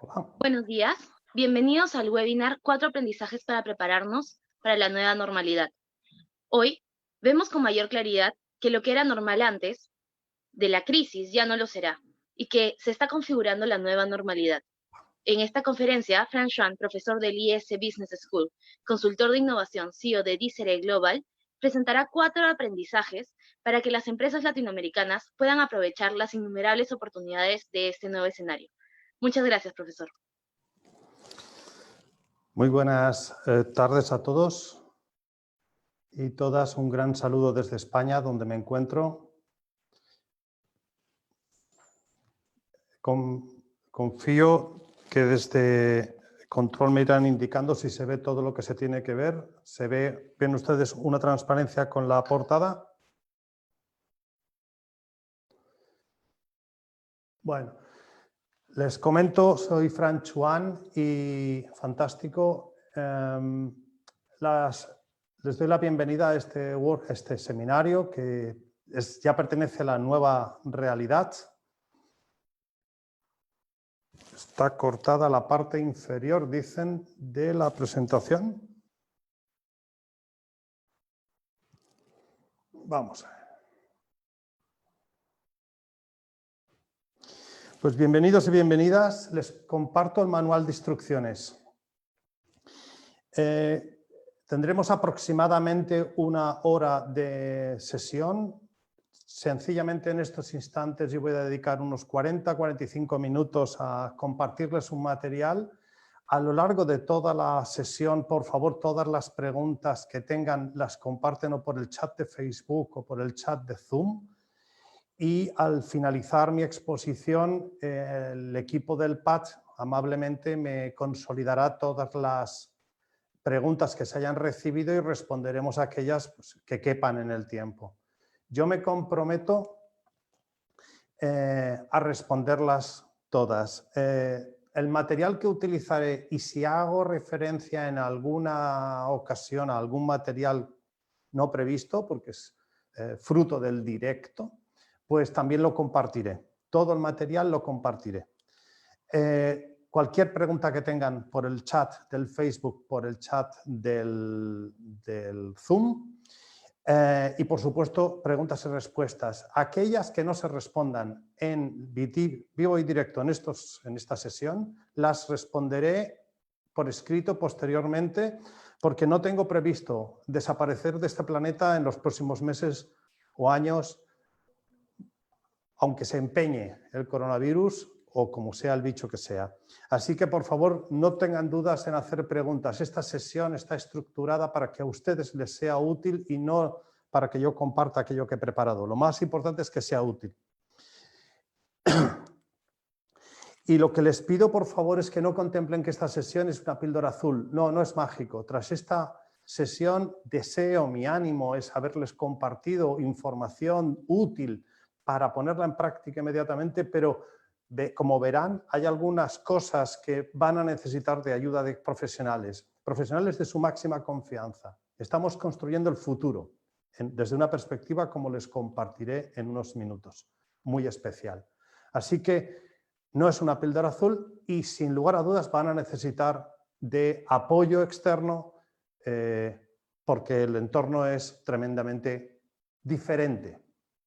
Hola. Buenos días, bienvenidos al webinar 4 aprendizajes para prepararnos para la nueva normalidad. Hoy vemos con mayor claridad que lo que era normal antes de la crisis ya no lo será y que se está configurando la nueva normalidad. En esta conferencia, Frank Schwan, profesor del IS Business School, consultor de innovación, CEO de Dicere Global, presentará 4 aprendizajes para que las empresas latinoamericanas puedan aprovechar las innumerables oportunidades de este nuevo escenario. Muchas gracias, profesor. Muy buenas tardes a todos y todas. Un gran saludo desde España, donde me encuentro. Confío que desde control me irán indicando si se ve todo lo que se tiene que ver. ¿Ven ustedes una transparencia con la portada? Bueno, les comento, soy Frank Schwan y fantástico. Les doy la bienvenida a este seminario que ya pertenece a la nueva realidad. Está cortada la parte inferior, dicen, de la presentación. Vamos a ver. Pues bienvenidos y bienvenidas. Les comparto el manual de instrucciones. Tendremos aproximadamente una hora de sesión. Sencillamente en estos instantes yo voy a dedicar unos 40-45 minutos a compartirles un material. A lo largo de toda la sesión, por favor, todas las preguntas que tengan las comparten o por el chat de Facebook o por el chat de Zoom. Y al finalizar mi exposición, el equipo del PAT amablemente me consolidará todas las preguntas que se hayan recibido y responderemos a aquellas que quepan en el tiempo. Yo me comprometo a responderlas todas. El material que utilizaré, y si hago referencia en alguna ocasión a algún material no previsto, porque es fruto del directo, pues también lo compartiré. Todo el material lo compartiré. Cualquier pregunta que tengan por el chat del Facebook, por el chat del Zoom, y por supuesto preguntas y respuestas. Aquellas que no se respondan en vivo y directo en esta sesión, las responderé por escrito posteriormente, porque no tengo previsto desaparecer de este planeta en los próximos meses o años, aunque se empeñe el coronavirus o como sea el bicho que sea. Así que, por favor, no tengan dudas en hacer preguntas. Esta sesión está estructurada para que a ustedes les sea útil y no para que yo comparta aquello que he preparado. Lo más importante es que sea útil. Y lo que les pido, por favor, es que no contemplen que esta sesión es una píldora azul. No, no es mágico. Tras esta sesión, mi ánimo es haberles compartido información útil para ponerla en práctica inmediatamente, pero como verán, hay algunas cosas que van a necesitar de ayuda de profesionales de su máxima confianza. Estamos construyendo el futuro desde una perspectiva, como les compartiré en unos minutos, muy especial. Así que no es una píldora azul y sin lugar a dudas van a necesitar de apoyo externo porque el entorno es tremendamente diferente.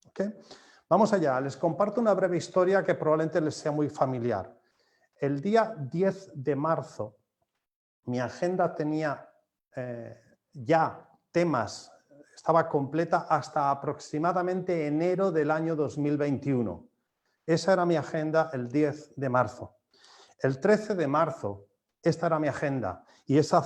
¿Okay? Vamos allá, les comparto una breve historia que probablemente les sea muy familiar. El día 10 de marzo mi agenda tenía ya temas, estaba completa hasta aproximadamente enero del año 2021. Esa era mi agenda el 10 de marzo. El 13 de marzo, esta era mi agenda. Y esa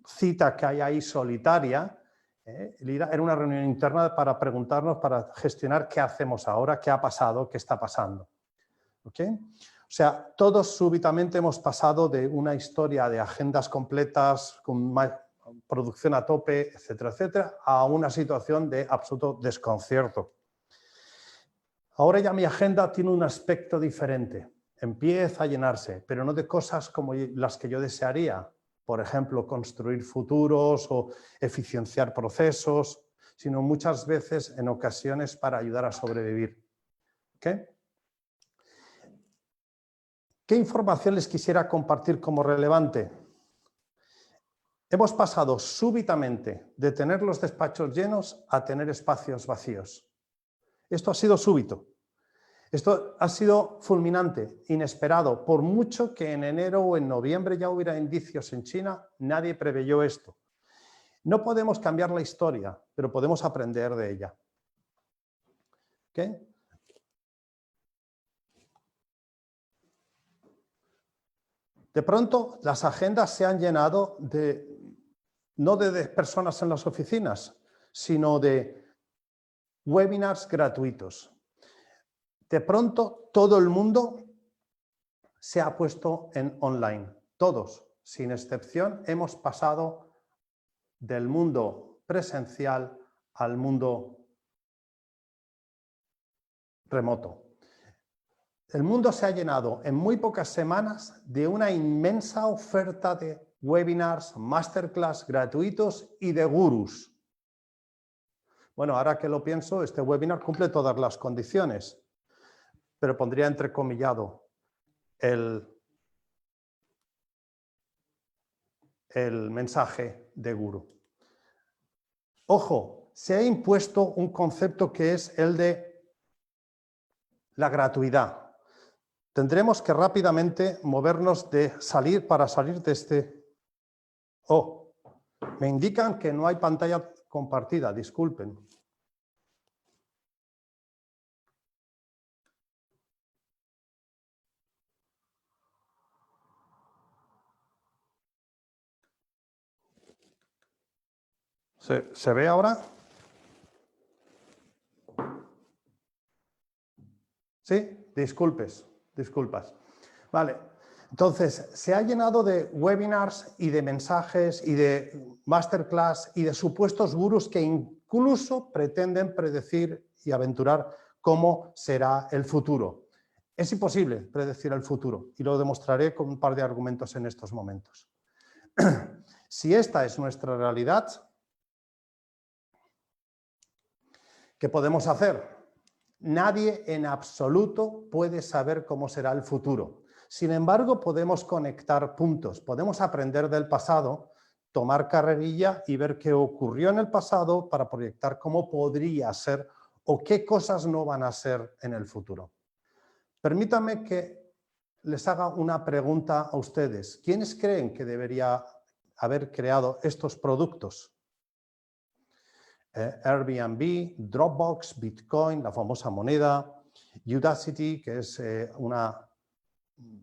cita que hay ahí solitaria, era una reunión interna para preguntarnos, para gestionar qué hacemos ahora, qué ha pasado, qué está pasando. ¿Okay? O sea, todos súbitamente hemos pasado de una historia de agendas completas, con producción a tope, etcétera, etcétera, a una situación de absoluto desconcierto. Ahora ya mi agenda tiene un aspecto diferente, empieza a llenarse, pero no de cosas como las que yo desearía, por ejemplo, construir futuros o eficienciar procesos, sino muchas veces en ocasiones para ayudar a sobrevivir. ¿Okay? ¿Qué información les quisiera compartir como relevante? Hemos pasado súbitamente de tener los despachos llenos a tener espacios vacíos. Esto ha sido súbito. Esto ha sido fulminante, inesperado. Por mucho que en enero o en noviembre ya hubiera indicios en China, nadie preveyó esto. No podemos cambiar la historia, pero podemos aprender de ella. ¿Okay? De pronto, las agendas se han llenado no de personas en las oficinas, sino de webinars gratuitos. De pronto, todo el mundo se ha puesto en online. Todos, sin excepción, hemos pasado del mundo presencial al mundo remoto. El mundo se ha llenado en muy pocas semanas de una inmensa oferta de webinars, masterclass gratuitos y de gurús. Bueno, ahora que lo pienso, este webinar cumple todas las condiciones, pero pondría entrecomillado el mensaje de gurú. Ojo, se ha impuesto un concepto que es el de la gratuidad. Tendremos que rápidamente movernos para salir de este... Oh, me indican que no hay pantalla compartida, disculpen. ¿Se ve ahora? ¿Sí? Disculpas. Vale, entonces se ha llenado de webinars y de mensajes y de masterclass y de supuestos gurús que incluso pretenden predecir y aventurar cómo será el futuro. Es imposible predecir el futuro y lo demostraré con un par de argumentos en estos momentos. Si esta es nuestra realidad, ¿qué podemos hacer? Nadie en absoluto puede saber cómo será el futuro. Sin embargo, podemos conectar puntos, podemos aprender del pasado, tomar carrerilla y ver qué ocurrió en el pasado para proyectar cómo podría ser o qué cosas no van a ser en el futuro. Permítanme que les haga una pregunta a ustedes. ¿Quiénes creen que debería haber creado estos productos? Airbnb, Dropbox, Bitcoin, la famosa moneda, Udacity, que es una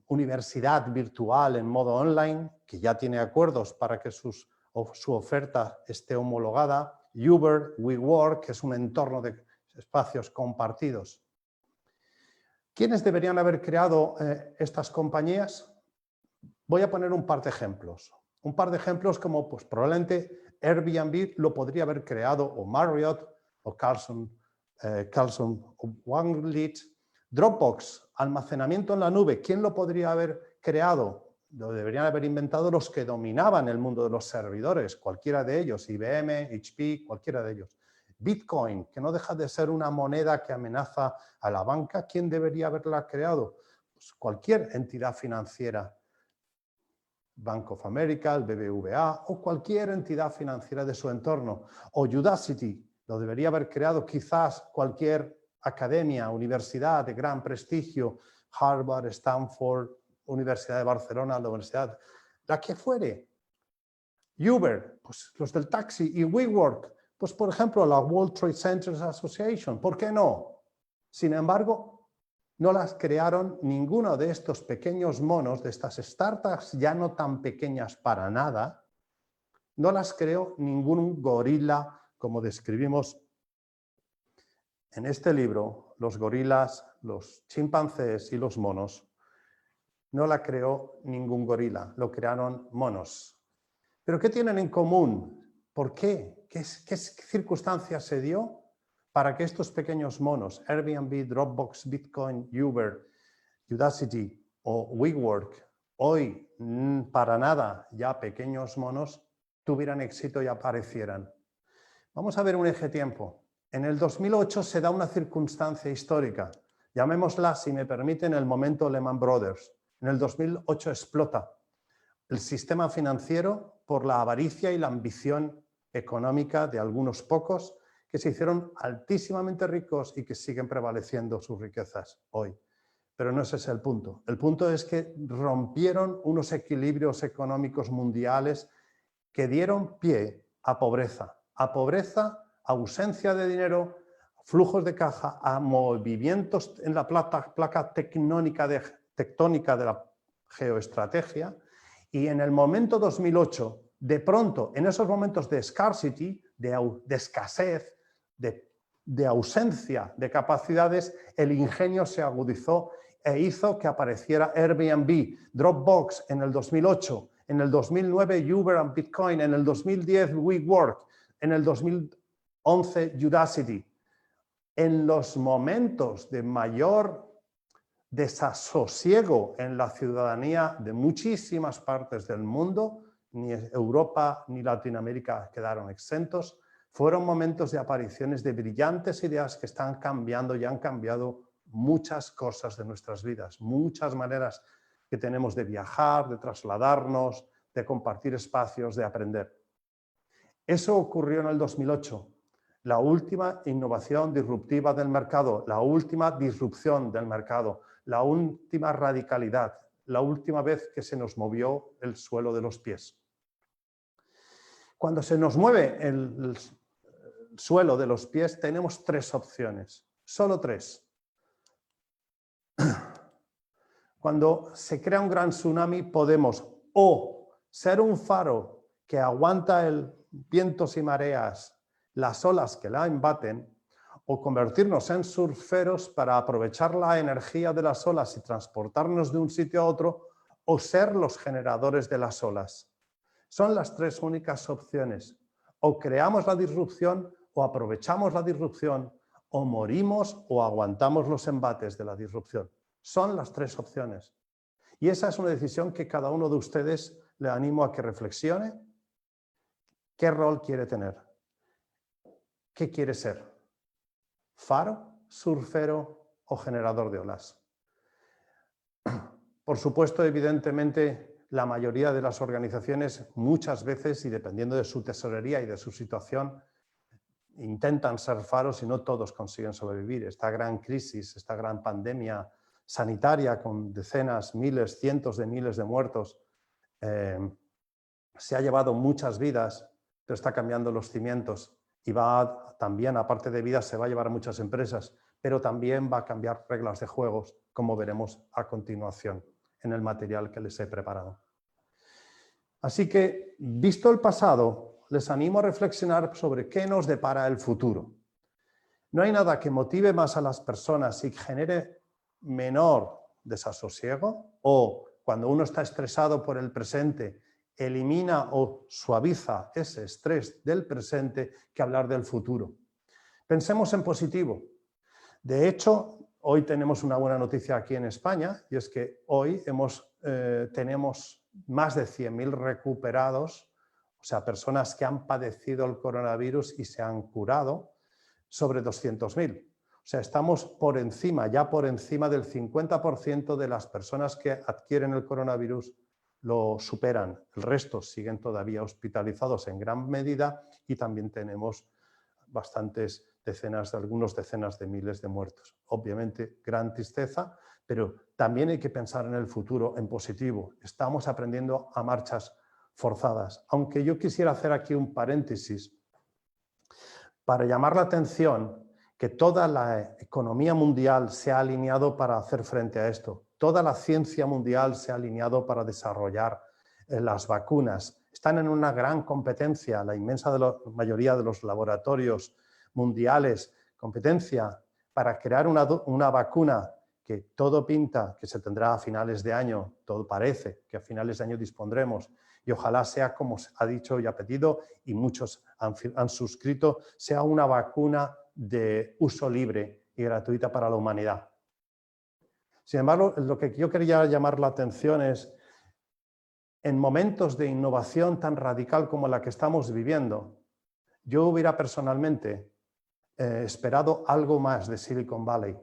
universidad virtual en modo online, que ya tiene acuerdos para que su oferta esté homologada, Uber, WeWork, que es un entorno de espacios compartidos. ¿Quiénes deberían haber creado estas compañías? Voy a poner un par de ejemplos. Un par de ejemplos como pues, probablemente Airbnb lo podría haber creado o Marriott o Carlson Wanglit. Dropbox, almacenamiento en la nube, ¿quién lo podría haber creado? Lo deberían haber inventado los que dominaban el mundo de los servidores, cualquiera de ellos, IBM, HP, cualquiera de ellos. Bitcoin, que no deja de ser una moneda que amenaza a la banca, ¿quién debería haberla creado? Pues cualquier entidad financiera. Bank of America, el BBVA o cualquier entidad financiera de su entorno. O Udacity, lo debería haber creado quizás cualquier academia, universidad de gran prestigio, Harvard, Stanford, Universidad de Barcelona, la universidad, la que fuere. Uber, pues los del taxi, y WeWork, pues por ejemplo la World Trade Centers Association, ¿por qué no? Sin embargo, no las crearon ninguno de estos pequeños monos, de estas startups ya no tan pequeñas para nada, no las creó ningún gorila, como describimos en este libro, los gorilas, los chimpancés y los monos. No la creó ningún gorila, lo crearon monos. ¿Pero qué tienen en común? ¿Por qué? ¿Qué circunstancias se dio para que estos pequeños monos, Airbnb, Dropbox, Bitcoin, Uber, Udacity o WeWork, hoy para nada ya pequeños monos, tuvieran éxito y aparecieran? Vamos a ver un eje tiempo. En el 2008 se da una circunstancia histórica, llamémosla, si me permiten, el momento Lehman Brothers. En el 2008 explota el sistema financiero por la avaricia y la ambición económica de algunos pocos que se hicieron altísimamente ricos y que siguen prevaleciendo sus riquezas hoy. Pero no ese es el punto. El punto es que rompieron unos equilibrios económicos mundiales que dieron pie a pobreza, ausencia de dinero, flujos de caja, a movimientos en la placa tectónica de la geoestrategia. Y en el momento 2008, de pronto, en esos momentos de scarcity, de escasez, de ausencia de capacidades, el ingenio se agudizó e hizo que apareciera Airbnb, Dropbox en el 2008, en el 2009 Uber and Bitcoin, en el 2010 WeWork, en el 2011 Udacity. En los momentos de mayor desasosiego en la ciudadanía de muchísimas partes del mundo, ni Europa ni Latinoamérica quedaron exentos, fueron momentos de apariciones de brillantes ideas que están cambiando y han cambiado muchas cosas de nuestras vidas, muchas maneras que tenemos de viajar, de trasladarnos, de compartir espacios, de aprender. Eso ocurrió en el 2008. La última innovación disruptiva del mercado, la última disrupción del mercado, la última radicalidad, la última vez que se nos movió el suelo de los pies. Cuando se nos mueve el suelo de los pies, tenemos tres opciones, solo tres. Cuando se crea un gran tsunami, podemos o ser un faro que aguanta el vientos y mareas, las olas que la embaten, o convertirnos en surferos para aprovechar la energía de las olas y transportarnos de un sitio a otro, o ser los generadores de las olas. Son las tres únicas opciones. O creamos la disrupción, o aprovechamos la disrupción, o morimos o aguantamos los embates de la disrupción. Son las tres opciones. Y esa es una decisión que cada uno de ustedes le animo a que reflexione. ¿Qué rol quiere tener? ¿Qué quiere ser? ¿Faro, surfero o generador de olas? Por supuesto, evidentemente, la mayoría de las organizaciones muchas veces, y dependiendo de su tesorería y de su situación, intentan ser faros y no todos consiguen sobrevivir. Esta gran crisis, esta gran pandemia sanitaria con decenas, miles, cientos de miles de muertos, se ha llevado muchas vidas, pero está cambiando los cimientos y va también, aparte de vidas, se va a llevar a muchas empresas, pero también va a cambiar reglas de juegos, como veremos a continuación en el material que les he preparado. Así que, visto el pasado, les animo a reflexionar sobre qué nos depara el futuro. No hay nada que motive más a las personas y genere menor desasosiego, o cuando uno está estresado por el presente, elimina o suaviza ese estrés del presente, que hablar del futuro. Pensemos en positivo. De hecho, hoy tenemos una buena noticia aquí en España, y es que hoy tenemos más de 100.000 recuperados, o sea, personas que han padecido el coronavirus y se han curado, sobre 200.000. O sea, estamos por encima, ya por encima del 50% de las personas que adquieren el coronavirus lo superan. El resto siguen todavía hospitalizados en gran medida y también tenemos bastantes algunos decenas de miles de muertos. Obviamente, gran tristeza, pero también hay que pensar en el futuro, en positivo. Estamos aprendiendo a marchas forzadas. Aunque yo quisiera hacer aquí un paréntesis para llamar la atención que toda la economía mundial se ha alineado para hacer frente a esto. Toda la ciencia mundial se ha alineado para desarrollar las vacunas. Están en una gran competencia, la inmensa mayoría de los laboratorios mundiales, competencia para crear una vacuna que todo pinta que se tendrá a finales de año, todo parece que a finales de año dispondremos, y ojalá sea, como ha dicho y ha pedido, y muchos han suscrito, sea una vacuna de uso libre y gratuita para la humanidad. Sin embargo, lo que yo quería llamar la atención es, en momentos de innovación tan radical como la que estamos viviendo, yo hubiera personalmente esperado algo más de Silicon Valley.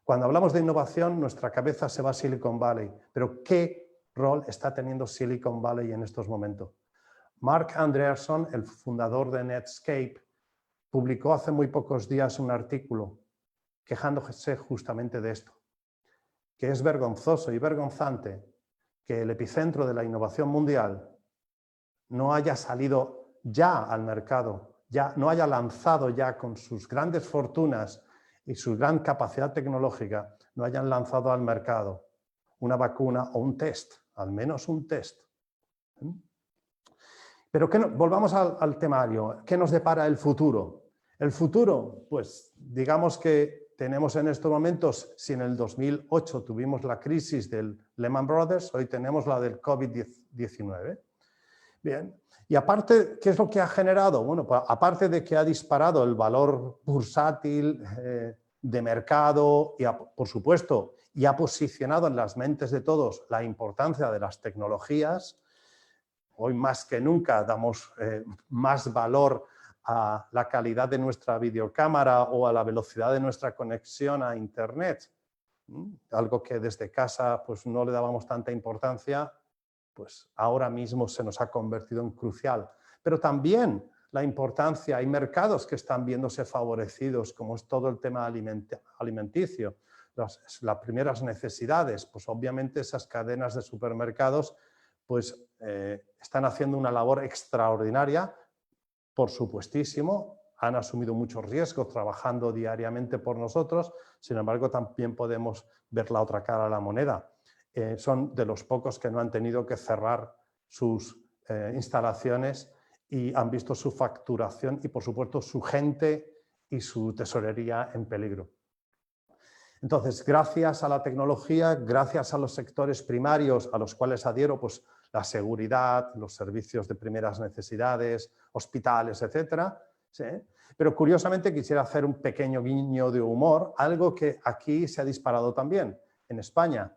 Cuando hablamos de innovación, nuestra cabeza se va a Silicon Valley, pero ¿qué rol está teniendo Silicon Valley en estos momentos? Mark Andreessen, el fundador de Netscape, publicó hace muy pocos días un artículo quejándose justamente de esto, que es vergonzoso y vergonzante que el epicentro de la innovación mundial no haya salido ya al mercado, ya no haya lanzado ya con sus grandes fortunas y su gran capacidad tecnológica, no hayan lanzado al mercado una vacuna o un test, al menos un test. Pero volvamos al temario. ¿Qué nos depara el futuro? El futuro, pues digamos que tenemos en estos momentos, si en el 2008 tuvimos la crisis del Lehman Brothers, hoy tenemos la del COVID-19. Bien, y aparte, ¿qué es lo que ha generado? Bueno, pues, aparte de que ha disparado el valor bursátil de mercado y, por supuesto, y ha posicionado en las mentes de todos la importancia de las tecnologías, hoy más que nunca damos más valor a la calidad de nuestra videocámara o a la velocidad de nuestra conexión a Internet, algo que desde casa pues, no le dábamos tanta importancia, pues ahora mismo se nos ha convertido en crucial. Pero también la importancia, hay mercados que están viéndose favorecidos, como es todo el tema alimenticio, las primeras necesidades, pues obviamente esas cadenas de supermercados pues están haciendo una labor extraordinaria, por supuestísimo, han asumido muchos riesgos trabajando diariamente por nosotros, sin embargo también podemos ver la otra cara de la moneda. Son de los pocos que no han tenido que cerrar sus instalaciones y han visto su facturación y, por supuesto, su gente y su tesorería en peligro. Entonces, gracias a la tecnología, gracias a los sectores primarios a los cuales adhiero, pues la seguridad, los servicios de primeras necesidades, hospitales, etcétera, ¿sí? Pero curiosamente quisiera hacer un pequeño guiño de humor, algo que aquí se ha disparado también, en España.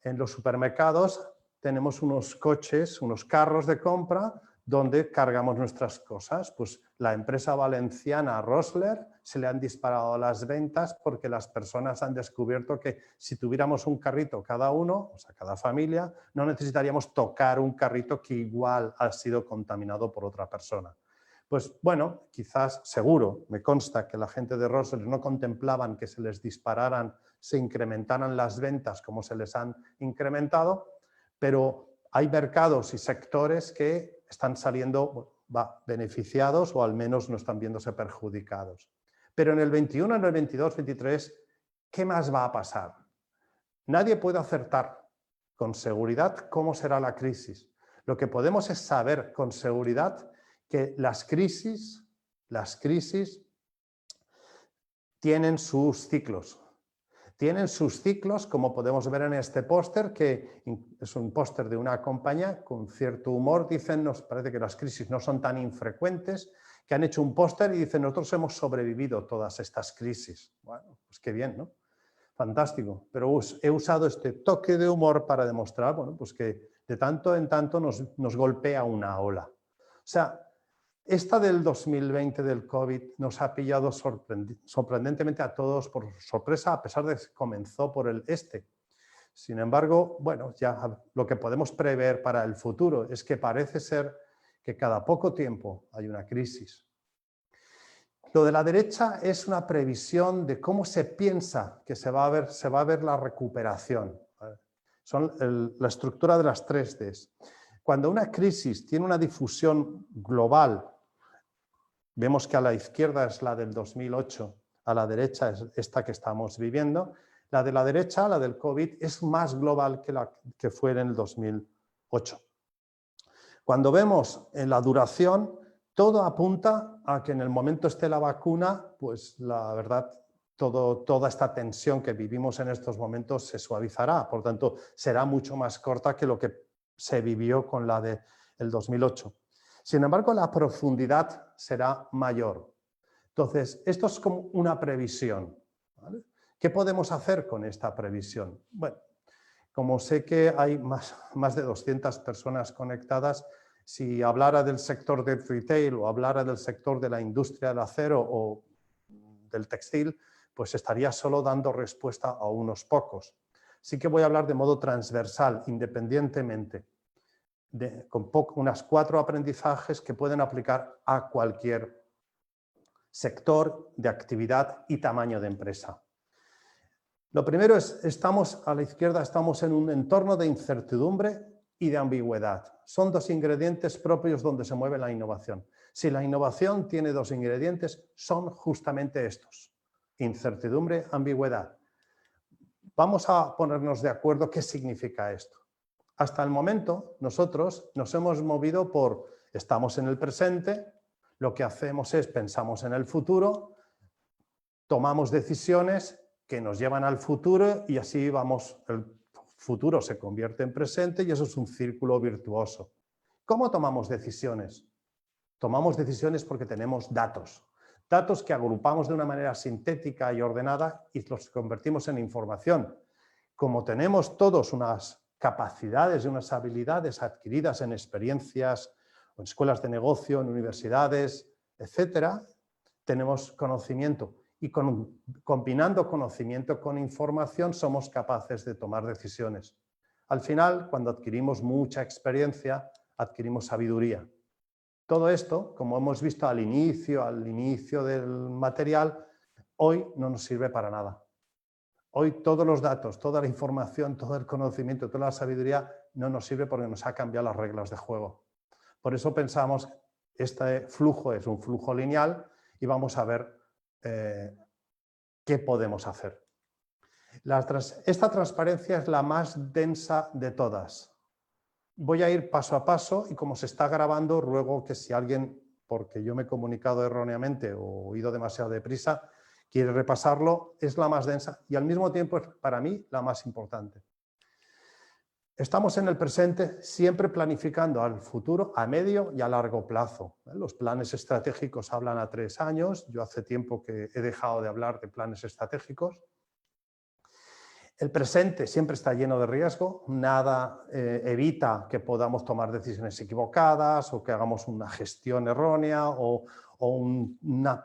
En los supermercados tenemos unos coches, unos carros de compra donde cargamos nuestras cosas. Pues la empresa valenciana Rosler se le han disparado las ventas porque las personas han descubierto que si tuviéramos un carrito cada uno, o sea, cada familia, no necesitaríamos tocar un carrito que igual ha sido contaminado por otra persona. Pues bueno, quizás, seguro, me consta que la gente de Rosler no contemplaban que se les dispararan, se incrementaran las ventas como se les han incrementado, pero hay mercados y sectores que están saliendo beneficiados o al menos no están viéndose perjudicados. Pero en el 21, en el 22, 23, ¿qué más va a pasar? Nadie puede acertar con seguridad cómo será la crisis. Lo que podemos es saber con seguridad que las crisis tienen sus ciclos. Tienen sus ciclos, como podemos ver en este póster, que es un póster de una compañía con cierto humor. Dicen, nos parece que las crisis no son tan infrecuentes, que han hecho un póster y dicen, nosotros hemos sobrevivido todas estas crisis. Bueno, pues qué bien, ¿no? Fantástico. Pero he usado este toque de humor para demostrar, bueno, pues que de tanto en tanto nos golpea una ola. O sea, esta del 2020 del COVID nos ha pillado sorprendentemente a todos por sorpresa, a pesar de que comenzó por el este. Sin embargo, bueno, ya lo que podemos prever para el futuro es que parece ser que cada poco tiempo hay una crisis. Lo de la derecha es una previsión de cómo se piensa que se va a ver la recuperación. Son la estructura de las 3Ds. Cuando una crisis tiene una difusión global, vemos que a la izquierda es la del 2008, a la derecha es esta que estamos viviendo. La de la derecha, la del COVID, es más global que la que fue en el 2008. Cuando vemos en la duración, todo apunta a que en el momento esté la vacuna, pues la verdad, toda esta tensión que vivimos en estos momentos se suavizará. Por tanto, será mucho más corta que lo que se vivió con la del 2008. Sin embargo, la profundidad será mayor. Entonces, esto es como una previsión, ¿vale? ¿Qué podemos hacer con esta previsión? Bueno, como sé que hay más de 200 personas conectadas, si hablara del sector del retail o hablara del sector de la industria del acero o del textil, pues estaría solo dando respuesta a unos pocos. Sí que voy a hablar de modo transversal, independientemente, con unas 4 aprendizajes que pueden aplicar a cualquier sector de actividad y tamaño de empresa. Lo primero es, a la izquierda estamos en un entorno de incertidumbre y de ambigüedad. Son 2 ingredientes propios donde se mueve la innovación. Si la innovación tiene 2 ingredientes, son justamente estos: incertidumbre, ambigüedad. Vamos a ponernos de acuerdo qué significa esto. Hasta el momento, nosotros nos hemos movido estamos en el presente, lo que hacemos es pensamos en el futuro, tomamos decisiones que nos llevan al futuro y así vamos, el futuro se convierte en presente y eso es un círculo virtuoso. ¿Cómo tomamos decisiones? Tomamos decisiones porque tenemos datos. Datos que agrupamos de una manera sintética y ordenada y los convertimos en información. Como tenemos todos unas capacidades y unas habilidades adquiridas en experiencias, en escuelas de negocio, en universidades, etcétera, tenemos conocimiento. Y combinando conocimiento con información somos capaces de tomar decisiones. Al final, cuando adquirimos mucha experiencia, adquirimos sabiduría. Todo esto, como hemos visto al inicio del material, hoy no nos sirve para nada. Hoy todos los datos, toda la información, todo el conocimiento, toda la sabiduría no nos sirve porque nos ha cambiado las reglas de juego. Por eso pensamos que este flujo es un flujo lineal y vamos a ver qué podemos hacer. Esta transparencia es la más densa de todas. Voy a ir paso a paso y como se está grabando, ruego que si alguien, porque yo me he comunicado erróneamente o he ido demasiado deprisa, quiere repasarlo, es la más densa y al mismo tiempo es para mí la más importante. Estamos en el presente siempre planificando al futuro a medio y a largo plazo. Los planes estratégicos hablan a 3 años, yo hace tiempo que he dejado de hablar de planes estratégicos. El presente siempre está lleno de riesgo, nada evita que podamos tomar decisiones equivocadas o que hagamos una gestión errónea o un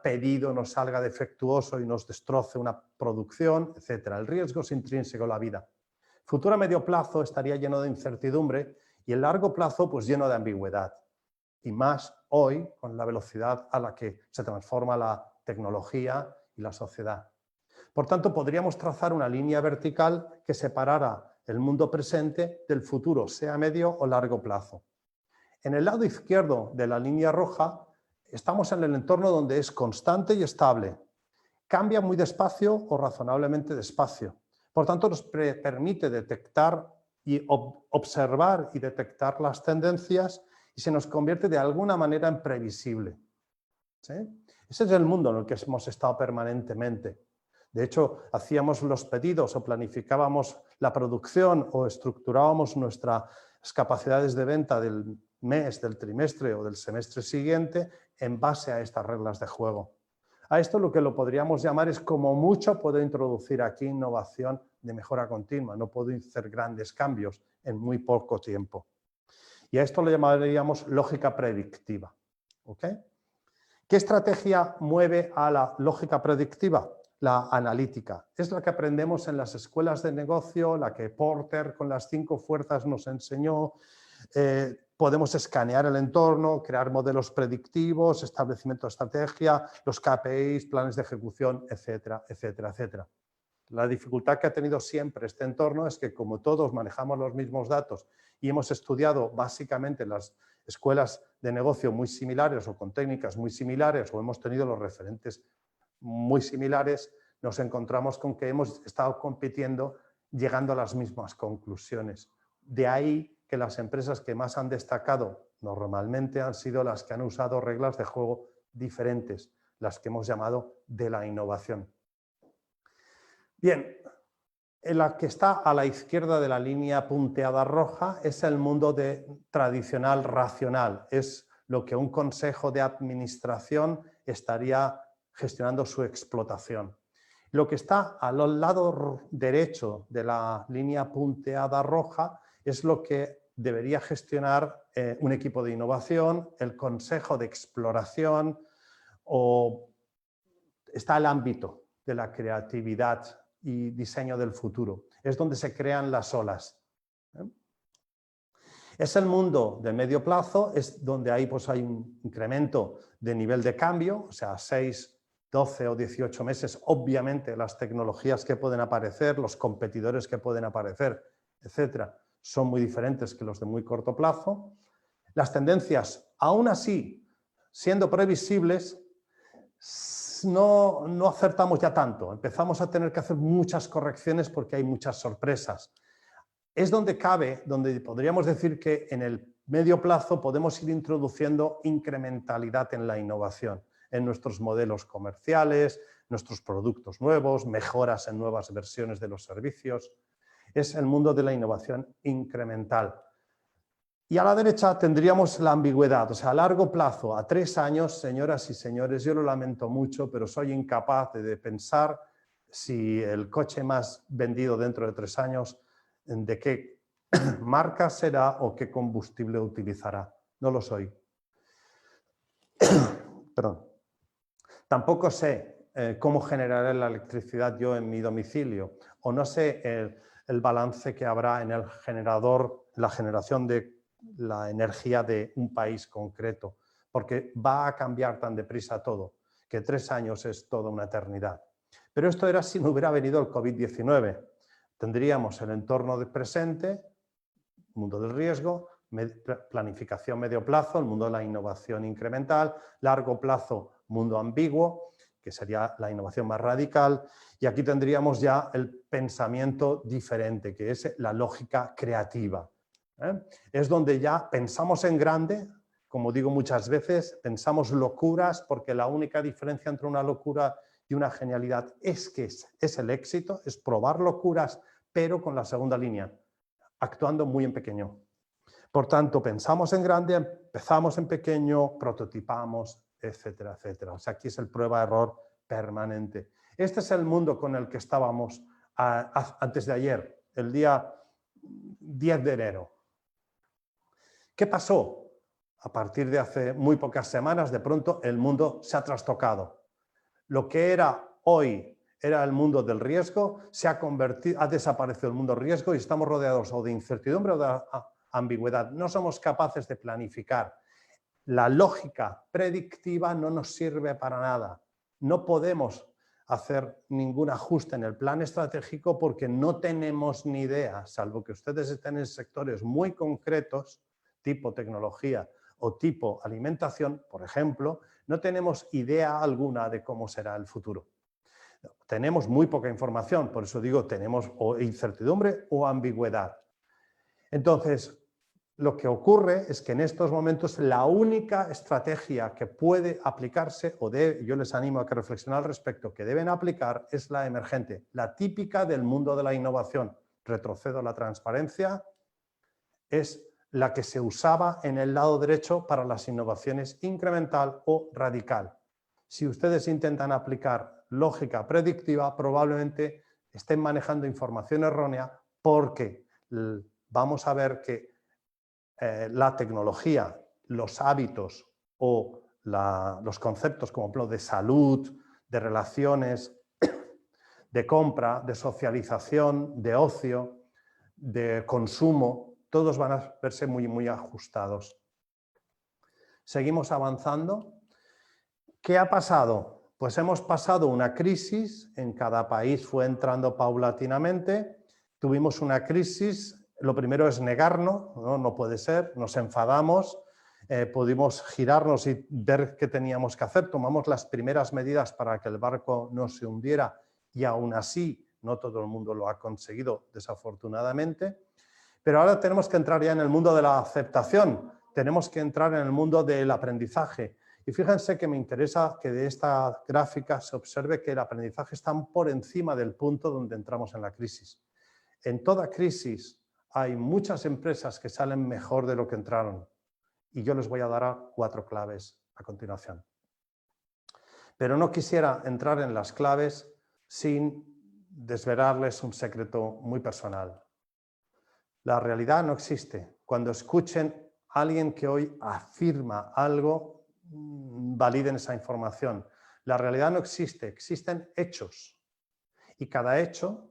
pedido nos salga defectuoso y nos destroce una producción, etc. El riesgo es intrínseco a la vida. Futuro a medio plazo estaría lleno de incertidumbre y el largo plazo pues lleno de ambigüedad. Y más hoy con la velocidad a la que se transforma la tecnología y la sociedad. Por tanto, podríamos trazar una línea vertical que separara el mundo presente del futuro, sea a medio o largo plazo. En el lado izquierdo de la línea roja estamos en el entorno donde es constante y estable. Cambia muy despacio o razonablemente despacio. Por tanto, nos permite detectar y observar y detectar las tendencias y se nos convierte de alguna manera en previsible. ¿Sí? Ese es el mundo en el que hemos estado permanentemente. De hecho, hacíamos los pedidos o planificábamos la producción o estructurábamos nuestras capacidades de venta del mes, del trimestre o del semestre siguiente en base a estas reglas de juego. A esto lo que lo podríamos llamar es como mucho puedo introducir aquí innovación de mejora continua, no puedo hacer grandes cambios en muy poco tiempo. Y a esto lo llamaríamos lógica predictiva. ¿Okay? ¿Qué estrategia mueve a la lógica predictiva? La analítica. Es la que aprendemos en las escuelas de negocio, la que Porter con las 5 fuerzas nos enseñó. Podemos escanear el entorno, crear modelos predictivos, establecimiento de estrategia, los KPIs, planes de ejecución, etcétera, etcétera, etcétera. La dificultad que ha tenido siempre este entorno es que como todos manejamos los mismos datos y hemos estudiado básicamente las escuelas de negocio muy similares o con técnicas muy similares o hemos tenido los referentes muy similares, nos encontramos con que hemos estado compitiendo llegando a las mismas conclusiones. De ahí que las empresas que más han destacado normalmente han sido las que han usado reglas de juego diferentes, las que hemos llamado de la innovación. Bien, en la que está a la izquierda de la línea punteada roja es el mundo tradicional racional, es lo que un consejo de administración estaría gestionando su explotación. Lo que está al lado derecho de la línea punteada roja es lo que debería gestionar un equipo de innovación, el consejo de exploración o está el ámbito. de la creatividad y diseño del futuro. Es donde se crean las olas. Es el mundo de medio plazo, es donde hay un incremento de nivel de cambio, o sea, 6, 12 o 18 meses, obviamente las tecnologías que pueden aparecer, los competidores que pueden aparecer, etcétera, son muy diferentes que los de muy corto plazo. Las tendencias, aún así, siendo previsibles, no acertamos ya tanto. Empezamos a tener que hacer muchas correcciones porque hay muchas sorpresas. Es donde cabe, donde podríamos decir que en el medio plazo podemos ir introduciendo incrementalidad en la innovación, en nuestros modelos comerciales, nuestros productos nuevos, mejoras en nuevas versiones de los servicios. Es el mundo de la innovación incremental. Y a la derecha tendríamos la ambigüedad, o sea, a largo plazo, a 3 años, señoras y señores, yo lo lamento mucho, pero soy incapaz de pensar si el coche más vendido dentro de 3 años, de qué marca será o qué combustible utilizará. No lo soy. Perdón. Tampoco sé cómo generaré la electricidad yo en mi domicilio, o no sé el balance que habrá en el generador, la generación de la energía de un país concreto, porque va a cambiar tan deprisa todo, que 3 años es toda una eternidad. Pero esto era si no hubiera venido el COVID-19. Tendríamos el entorno de presente, mundo del riesgo, planificación medio plazo, el mundo de la innovación incremental, largo plazo, mundo ambiguo, que sería la innovación más radical, y aquí tendríamos ya el pensamiento diferente, que es la lógica creativa. Es donde ya pensamos en grande, como digo muchas veces, pensamos locuras, porque la única diferencia entre una locura y una genialidad es que es el éxito, es probar locuras, pero con la segunda línea, actuando muy en pequeño. Por tanto, pensamos en grande, empezamos en pequeño, prototipamos, etcétera, etcétera. O sea, aquí es el prueba-error permanente. Este es el mundo con el que estábamos antes de ayer, el día 10 de enero. ¿Qué pasó? A partir de hace muy pocas semanas, de pronto el mundo se ha trastocado. Lo que era hoy era el mundo del riesgo, ha desaparecido el mundo del riesgo y estamos rodeados o de incertidumbre o de ambigüedad. No somos capaces de planificar. La lógica predictiva no nos sirve para nada. No podemos hacer ningún ajuste en el plan estratégico porque no tenemos ni idea, salvo que ustedes estén en sectores muy concretos, tipo tecnología o tipo alimentación, por ejemplo, no tenemos idea alguna de cómo será el futuro. Tenemos muy poca información, por eso digo, tenemos o incertidumbre o ambigüedad. Entonces, lo que ocurre es que en estos momentos la única estrategia que puede aplicarse, yo les animo a que reflexionen al respecto, que deben aplicar, es la emergente, la típica del mundo de la innovación. Retrocedo a la transparencia, es la que se usaba en el lado derecho para las innovaciones incremental o radical. Si ustedes intentan aplicar lógica predictiva, probablemente estén manejando información errónea porque vamos a ver que la tecnología, los hábitos o los conceptos como por ejemplo de salud, de relaciones, de compra, de socialización, de ocio, de consumo, todos van a verse muy, muy ajustados. Seguimos avanzando. ¿Qué ha pasado? Pues hemos pasado una crisis, en cada país fue entrando paulatinamente, tuvimos una crisis, lo primero es negarnos, no puede ser, nos enfadamos, pudimos girarnos y ver qué teníamos que hacer, tomamos las primeras medidas para que el barco no se hundiera y aún así no todo el mundo lo ha conseguido, desafortunadamente. Pero ahora tenemos que entrar ya en el mundo de la aceptación, tenemos que entrar en el mundo del aprendizaje. Y fíjense que me interesa que de esta gráfica se observe que el aprendizaje está por encima del punto donde entramos en la crisis. En toda crisis hay muchas empresas que salen mejor de lo que entraron. Y yo les voy a dar 4 claves a continuación. Pero no quisiera entrar en las claves sin desvelarles un secreto muy personal. La realidad no existe. Cuando escuchen a alguien que hoy afirma algo, validen esa información. La realidad no existe, existen hechos. Y cada hecho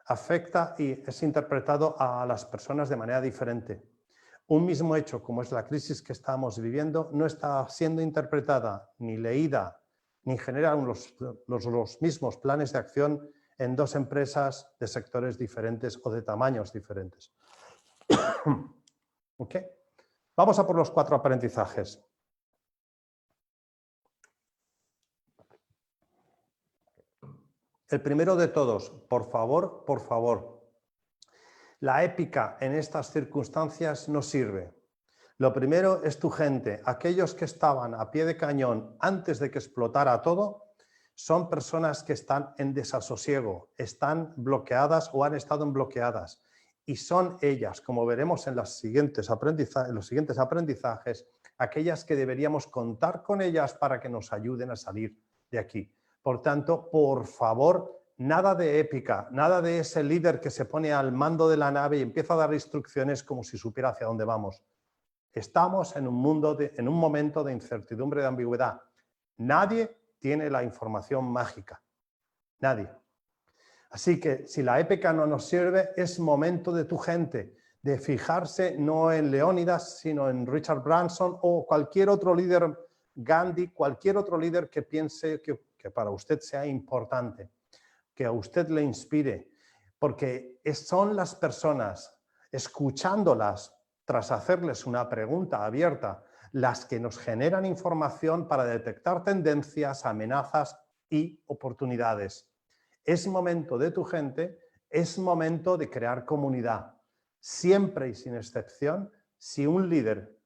afecta y es interpretado a las personas de manera diferente. Un mismo hecho, como es la crisis que estamos viviendo, no está siendo interpretada ni leída ni generan los mismos planes de acción en dos empresas de sectores diferentes o de tamaños diferentes. ¿Okay? Vamos a por los 4 aprendizajes. El primero de todos, por favor, la épica en estas circunstancias no sirve. Lo primero es tu gente. Aquellos que estaban a pie de cañón antes de que explotara todo son personas que están en desasosiego, están bloqueadas o han estado bloqueadas. Y son ellas, como veremos en los siguientes aprendizajes, aquellas que deberíamos contar con ellas para que nos ayuden a salir de aquí. Por tanto, por favor, nada de épica, nada de ese líder que se pone al mando de la nave y empieza a dar instrucciones como si supiera hacia dónde vamos. Estamos en un momento de incertidumbre, de ambigüedad. Nadie tiene la información mágica. Nadie. Así que si la épica no nos sirve, es momento de tu gente, de fijarse no en Leónidas, sino en Richard Branson o cualquier otro líder, Gandhi, cualquier otro líder que piense que para usted sea importante, que a usted le inspire, porque son las personas, escuchándolas, tras hacerles una pregunta abierta, las que nos generan información para detectar tendencias, amenazas y oportunidades. Es momento de tu gente, es momento de crear comunidad. Siempre y sin excepción, si un líder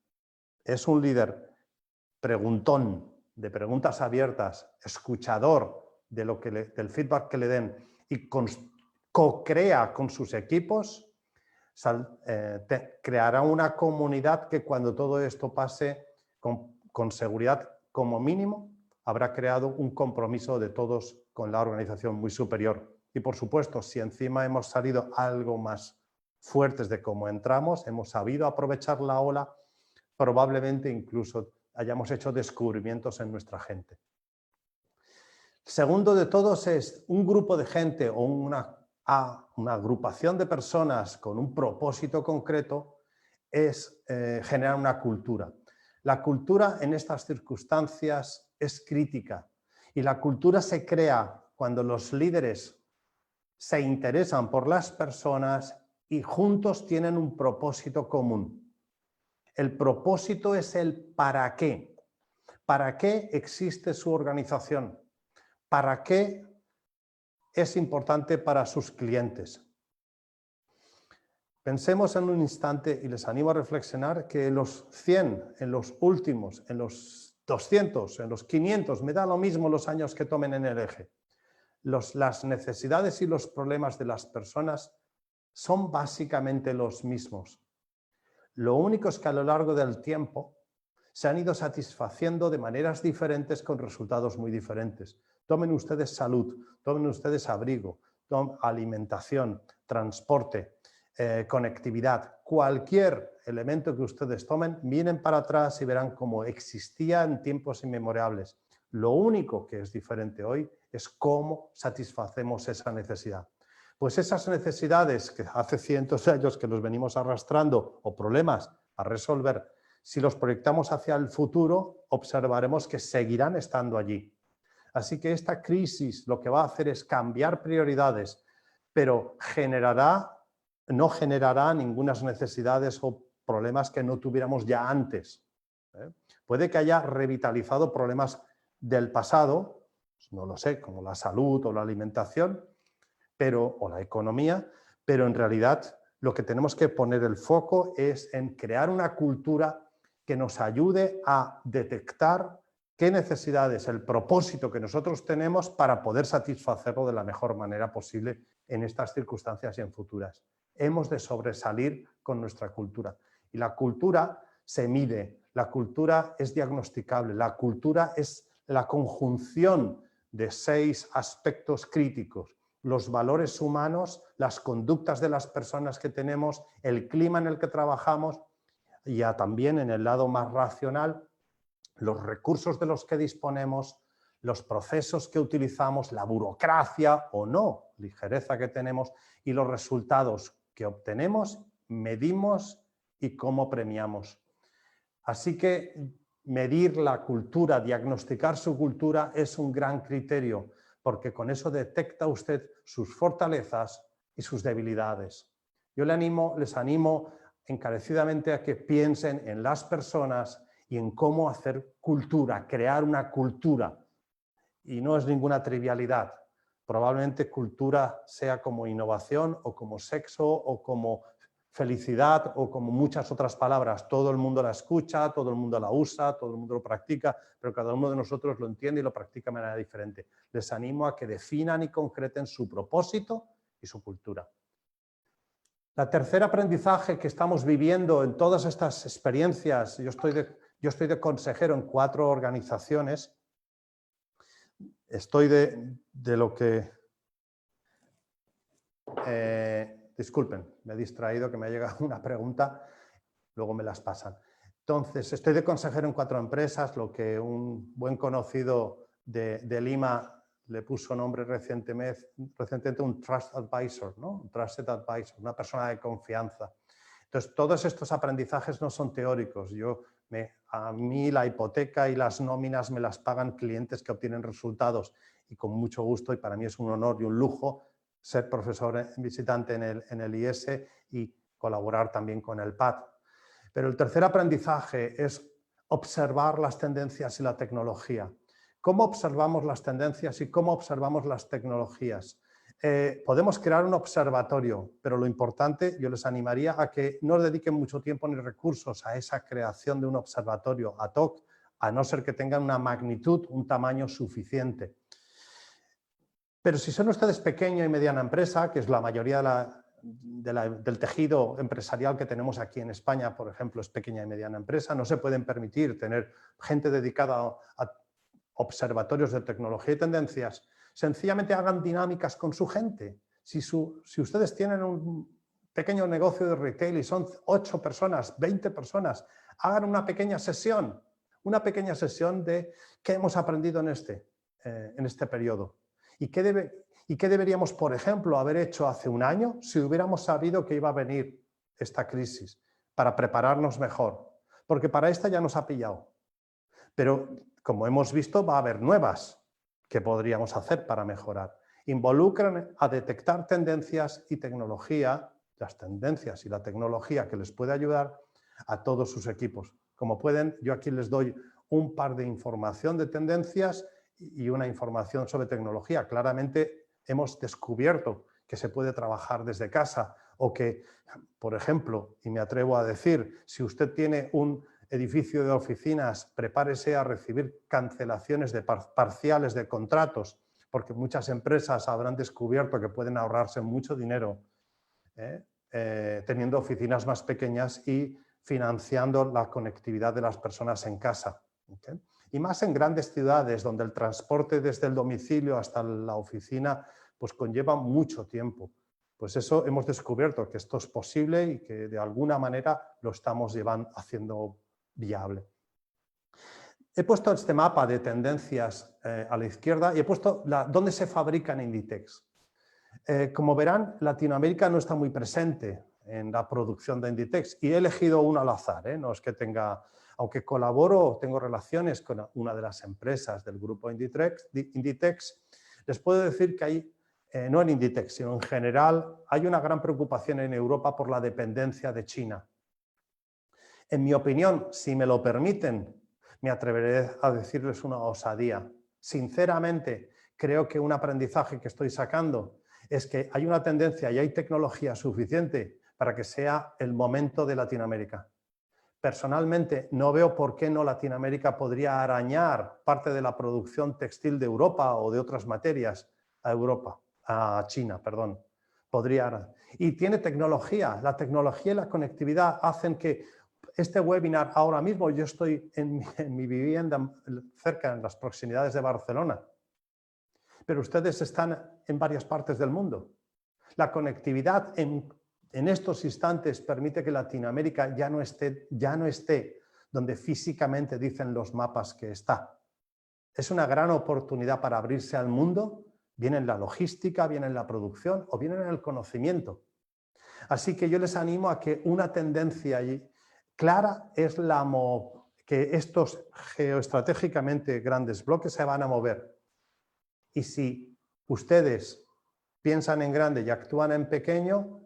es un líder preguntón, de preguntas abiertas, escuchador del feedback que le den y co-crea con sus equipos, creará una comunidad que cuando todo esto pase con seguridad como mínimo habrá creado un compromiso de todos con la organización muy superior. Y por supuesto, si encima hemos salido algo más fuertes de cómo entramos, hemos sabido aprovechar la ola, probablemente incluso hayamos hecho descubrimientos en nuestra gente. Segundo de todos es un grupo de gente o una agrupación de personas con un propósito concreto es generar una cultura. La cultura en estas circunstancias es crítica y la cultura se crea cuando los líderes se interesan por las personas y juntos tienen un propósito común. El propósito es el para qué. ¿Para qué existe su organización? ¿Para qué es importante para sus clientes? Pensemos en un instante y les animo a reflexionar que en los 100, en los últimos, en los 200, en los 500, me da lo mismo los años que tomen en el eje. Las necesidades y los problemas de las personas son básicamente los mismos. Lo único es que a lo largo del tiempo se han ido satisfaciendo de maneras diferentes con resultados muy diferentes. Tomen ustedes salud, tomen ustedes abrigo, alimentación, transporte, conectividad, cualquier elemento que ustedes tomen, miren para atrás y verán cómo existía en tiempos inmemorables. Lo único que es diferente hoy es cómo satisfacemos esa necesidad. Pues esas necesidades que hace cientos de años que los venimos arrastrando o problemas a resolver, si los proyectamos hacia el futuro, observaremos que seguirán estando allí. Así que esta crisis lo que va a hacer es cambiar prioridades, pero no generará ninguna necesidades o problemas que no tuviéramos ya antes. Puede que haya revitalizado problemas del pasado, no lo sé, como la salud o la alimentación, o la economía, pero en realidad lo que tenemos que poner el foco es en crear una cultura que nos ayude a detectar qué necesidades, el propósito que nosotros tenemos para poder satisfacerlo de la mejor manera posible en estas circunstancias y en futuras. Hemos de sobresalir con nuestra cultura. Y la cultura se mide, la cultura es diagnosticable, la cultura es la conjunción de 6 aspectos críticos: los valores humanos, las conductas de las personas que tenemos, el clima en el que trabajamos y ya también en el lado más racional, los recursos de los que disponemos, los procesos que utilizamos, la burocracia o no, ligereza que tenemos y los resultados que obtenemos, medimos y cómo premiamos. Así que medir la cultura, diagnosticar su cultura es un gran criterio, porque con eso detecta usted sus fortalezas y sus debilidades. Yo les animo encarecidamente a que piensen en las personas y en cómo hacer cultura, crear una cultura. Y no es ninguna trivialidad. Probablemente cultura sea como innovación o como sexo o como felicidad o como muchas otras palabras. Todo el mundo la escucha, todo el mundo la usa, todo el mundo lo practica, pero cada uno de nosotros lo entiende y lo practica de manera diferente. Les animo a que definan y concreten su propósito y su cultura. La tercer aprendizaje que estamos viviendo en todas estas experiencias, yo estoy de consejero en 4 organizaciones, estoy de lo que... disculpen, me he distraído que me ha llegado una pregunta, luego me las pasan. Entonces, estoy de consejero en 4 empresas, lo que un buen conocido de Lima le puso nombre recientemente un Trust Advisor, ¿no? Un Trusted Advisor, una persona de confianza. Entonces, todos estos aprendizajes no son teóricos. A mí la hipoteca y las nóminas me las pagan clientes que obtienen resultados y con mucho gusto, y para mí es un honor y un lujo ser profesor visitante en el IES y colaborar también con el PAD. Pero el tercer aprendizaje es observar las tendencias y la tecnología. ¿Cómo observamos las tendencias y cómo observamos las tecnologías? Podemos crear un observatorio, pero lo importante, yo les animaría a que no dediquen mucho tiempo ni recursos a esa creación de un observatorio ad hoc, a no ser que tengan una magnitud, un tamaño suficiente. Pero si son ustedes pequeña y mediana empresa, que es la mayoría del tejido empresarial que tenemos aquí en España, por ejemplo, es pequeña y mediana empresa, no se pueden permitir tener gente dedicada a observatorios de tecnología y tendencias, sencillamente hagan dinámicas con su gente. Si ustedes tienen un pequeño negocio de retail y son 8 personas, 20 personas, hagan una pequeña sesión de qué hemos aprendido en este periodo. ¿Y qué deberíamos, por ejemplo, haber hecho hace un año si hubiéramos sabido que iba a venir esta crisis para prepararnos mejor? Porque para esta ya nos ha pillado. Pero, como hemos visto, va a haber nuevas que podríamos hacer para mejorar. Involucran a detectar tendencias y tecnología, las tendencias y la tecnología que les puede ayudar a todos sus equipos. Como pueden, yo aquí les doy un par de información de tendencias y una información sobre tecnología. Claramente hemos descubierto que se puede trabajar desde casa o que, por ejemplo, y me atrevo a decir, si usted tiene un edificio de oficinas, prepárese a recibir cancelaciones de parciales de contratos, porque muchas empresas habrán descubierto que pueden ahorrarse mucho dinero teniendo oficinas más pequeñas y financiando la conectividad de las personas en casa. ¿Okay? Y más en grandes ciudades, donde el transporte desde el domicilio hasta la oficina pues conlleva mucho tiempo. Pues eso hemos descubierto que esto es posible y que de alguna manera lo estamos haciendo viable. He puesto este mapa de tendencias a la izquierda y he puesto dónde se fabrican Inditex. Como verán, Latinoamérica no está muy presente en la producción de Inditex y he elegido uno al azar, no es que tenga, aunque colaboro, tengo relaciones con una de las empresas del grupo Inditex, les puedo decir que hay, no en Inditex, sino en general, hay una gran preocupación en Europa por la dependencia de China. En mi opinión, si me lo permiten, me atreveré a decirles una osadía. Sinceramente, creo que un aprendizaje que estoy sacando es que hay una tendencia y hay tecnología suficiente para que sea el momento de Latinoamérica. Personalmente, no veo por qué no Latinoamérica podría arañar parte de la producción textil de Europa o de otras materias a China, perdón. Y tiene tecnología. La tecnología y la conectividad hacen que este webinar ahora mismo, yo estoy en mi vivienda cerca, en las proximidades de Barcelona, pero ustedes están en varias partes del mundo. La conectividad en estos instantes permite que Latinoamérica ya no esté donde físicamente dicen los mapas que está. es una gran oportunidad para abrirse al mundo, bien en la logística, bien en la producción o bien en el conocimiento. Así que yo les animo a que una tendencia clara es que estos geoestratégicamente grandes bloques se van a mover. Y si ustedes piensan en grande y actúan en pequeño,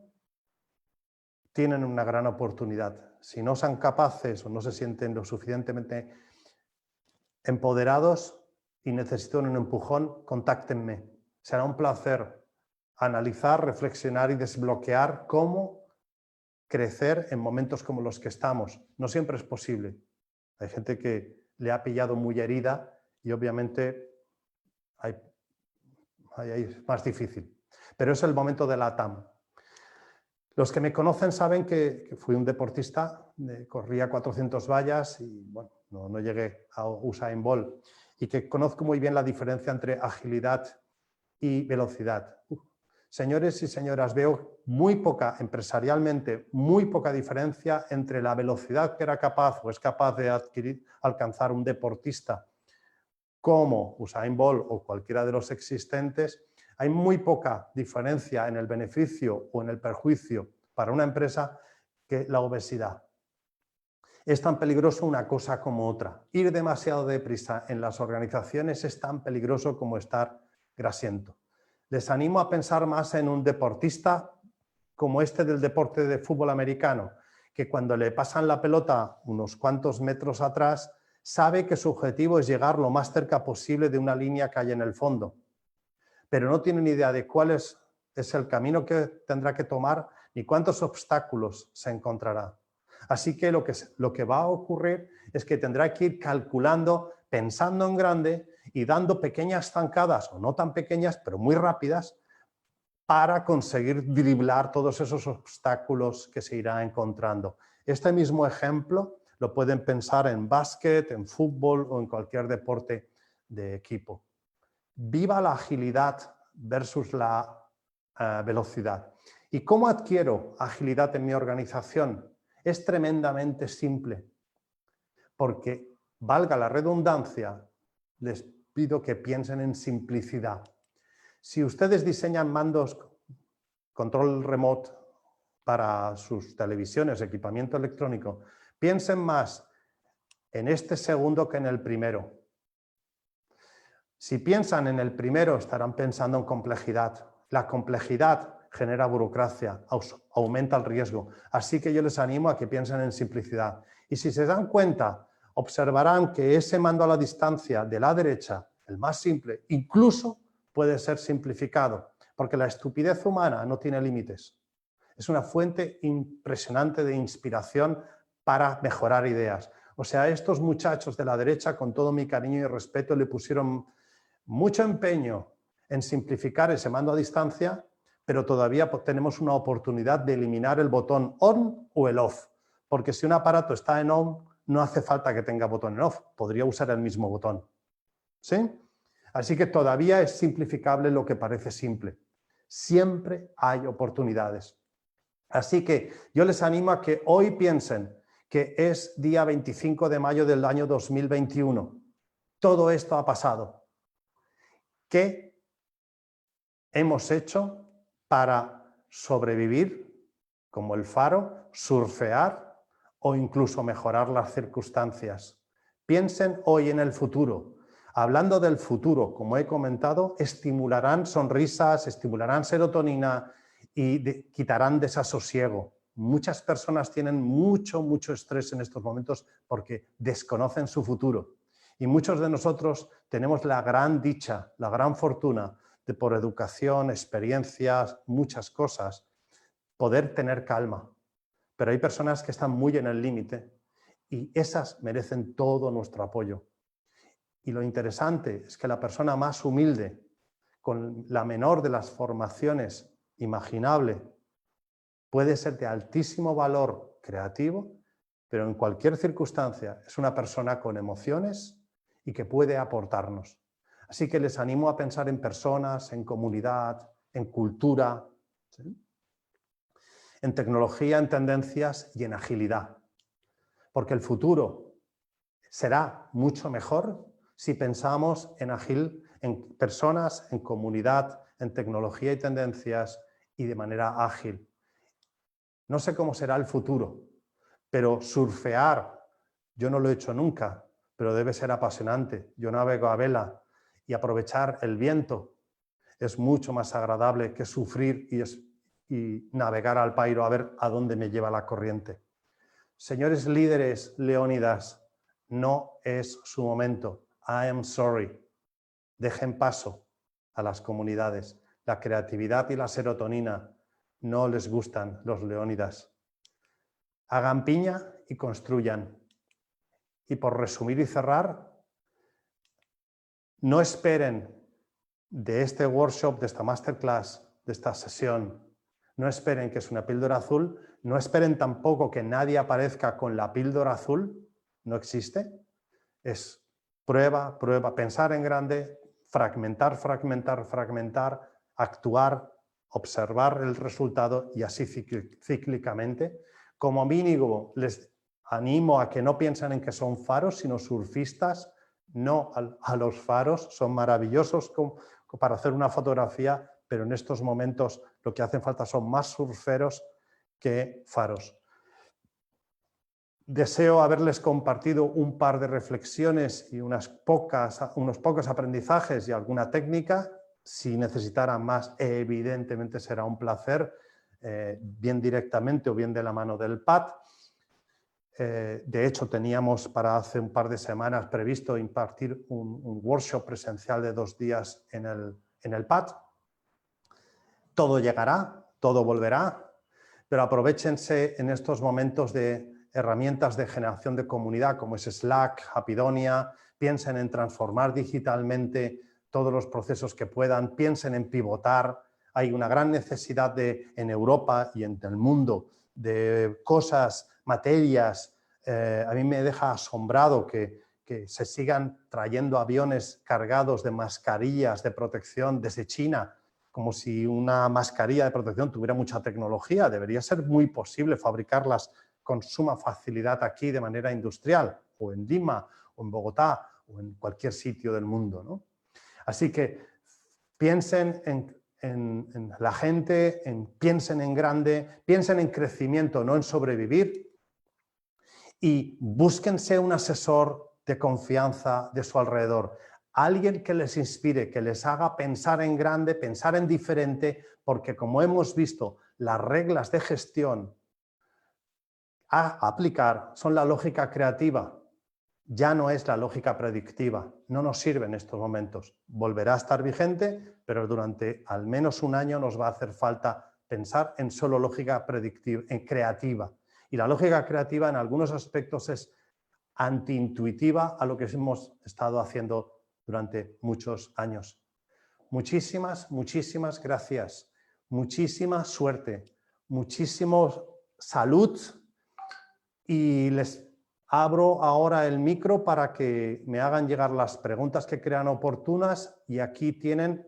tienen una gran oportunidad. Si no son capaces o no se sienten lo suficientemente empoderados y necesitan un empujón, contáctenme. Será un placer analizar, reflexionar y desbloquear cómo crecer en momentos como los que estamos. No siempre es posible. Hay gente que le ha pillado muy herida y obviamente es más difícil. Pero es el momento de la TAM. Los que me conocen saben que fui un deportista, corría 400 vallas y bueno, no llegué a Usain Bolt, y que conozco muy bien la diferencia entre agilidad y velocidad. Señores y señoras, veo empresarialmente, muy poca diferencia entre la velocidad que era capaz o es capaz de alcanzar un deportista como Usain Bolt o cualquiera de los existentes. Hay muy poca diferencia en el beneficio o en el perjuicio para una empresa que la obesidad. Es tan peligroso una cosa como otra. Ir demasiado deprisa en las organizaciones es tan peligroso como estar grasiento. Les animo a pensar más en un deportista como este del deporte de fútbol americano, que cuando le pasan la pelota unos cuantos metros atrás, sabe que su objetivo es llegar lo más cerca posible de una línea que hay en el fondo, pero no tiene ni idea de cuál es el camino que tendrá que tomar ni cuántos obstáculos se encontrará. Así que lo que va a ocurrir es que tendrá que ir calculando, pensando en grande y dando pequeñas zancadas, o no tan pequeñas, pero muy rápidas, para conseguir driblar todos esos obstáculos que se irá encontrando. Este mismo ejemplo lo pueden pensar en básquet, en fútbol o en cualquier deporte de equipo. Viva la agilidad versus la velocidad. ¿Y cómo adquiero agilidad en mi organización? Es tremendamente simple, porque, valga la redundancia, les pido que piensen en simplicidad. Si ustedes diseñan mandos, control remote para sus televisiones, equipamiento electrónico, piensen más en este segundo que en el primero. Si piensan en el primero, estarán pensando en complejidad. La complejidad genera burocracia, aumenta el riesgo. Así que yo les animo a que piensen en simplicidad. Y si se dan cuenta, observarán que ese mando a la distancia de la derecha, el más simple, incluso puede ser simplificado, porque la estupidez humana no tiene límites. Es una fuente impresionante de inspiración para mejorar ideas. O sea, estos muchachos de la derecha, con todo mi cariño y respeto, le pusieron mucho empeño en simplificar ese mando a distancia, pero todavía tenemos una oportunidad de eliminar el botón on o el off, porque si un aparato está en on, no hace falta que tenga botón en off, podría usar el mismo botón. ¿Sí? Así que todavía es simplificable lo que parece simple. Siempre hay oportunidades. Así que yo les animo a que hoy piensen que es día 25 de mayo del año 2021. Todo esto ha pasado. ¿Qué hemos hecho para sobrevivir como el faro, surfear o incluso mejorar las circunstancias? Piensen hoy en el futuro. Hablando del futuro, como he comentado, estimularán sonrisas, estimularán serotonina y quitarán desasosiego. Muchas personas tienen mucho estrés en estos momentos porque desconocen su futuro. Y muchos de nosotros tenemos la gran dicha, la gran fortuna de, por educación, experiencias, muchas cosas, poder tener calma. Pero hay personas que están muy en el límite y esas merecen todo nuestro apoyo. Y lo interesante es que la persona más humilde, con la menor de las formaciones imaginable, puede ser de altísimo valor creativo, pero en cualquier circunstancia es una persona con emociones y que puede aportarnos. Así que les animo a pensar en personas, en comunidad, en cultura, ¿sí?, en tecnología, en tendencias y en agilidad. Porque el futuro será mucho mejor si pensamos en ágil, en personas, en comunidad, en tecnología y tendencias y de manera ágil. No sé cómo será el futuro, pero surfear, yo no lo he hecho nunca, pero debe ser apasionante. Yo navego a vela y aprovechar el viento es mucho más agradable que sufrir y navegar al pairo a ver a dónde me lleva la corriente. Señores líderes leónidas, no es su momento. I am sorry. Dejen paso a las comunidades. La creatividad y la serotonina no les gustan los leónidas. Hagan piña y construyan. Y por resumir y cerrar, no esperen de este workshop, de esta masterclass, de esta sesión, no esperen que es una píldora azul, no esperen tampoco que nadie aparezca con la píldora azul, no existe. Es prueba, prueba, pensar en grande, fragmentar, fragmentar, fragmentar, actuar, observar el resultado y así cíclicamente. Como mínimo, les animo a que no piensen en que son faros, sino surfistas, no a los faros, son maravillosos para hacer una fotografía, pero en estos momentos lo que hacen falta son más surferos que faros. Deseo haberles compartido un par de reflexiones y unos pocos aprendizajes y alguna técnica. Si necesitaran más, evidentemente será un placer, bien directamente o bien de la mano del PAD. De hecho, teníamos para hace un par de semanas previsto impartir un workshop presencial de 2 días en el PAD. Todo llegará, todo volverá, pero aprovéchense en estos momentos de herramientas de generación de comunidad como es Slack, Hapidonia, piensen en transformar digitalmente todos los procesos que puedan, piensen en pivotar. Hay una gran necesidad en Europa y en el mundo de cosas, materias. A mí me deja asombrado que se sigan trayendo aviones cargados de mascarillas de protección desde China, como si una mascarilla de protección tuviera mucha tecnología. Debería ser muy posible fabricarlas con suma facilidad aquí de manera industrial, o en Lima, o en Bogotá, o en cualquier sitio del mundo, ¿no? Así que piensen en la gente, piensen en grande, piensen en crecimiento, no en sobrevivir, y búsquense un asesor de confianza de su alrededor. Alguien que les inspire, que les haga pensar en grande, pensar en diferente, porque como hemos visto, las reglas de gestión a aplicar son la lógica creativa, ya no es la lógica predictiva, no nos sirve en estos momentos. Volverá a estar vigente, pero durante al menos un año nos va a hacer falta pensar en solo lógica predictiva, en creativa. Y la lógica creativa en algunos aspectos es antiintuitiva a lo que hemos estado haciendo durante muchos años. Muchísimas, muchísimas gracias. Muchísima suerte. Muchísima salud. Y les abro ahora el micro para que me hagan llegar las preguntas que crean oportunas y aquí tienen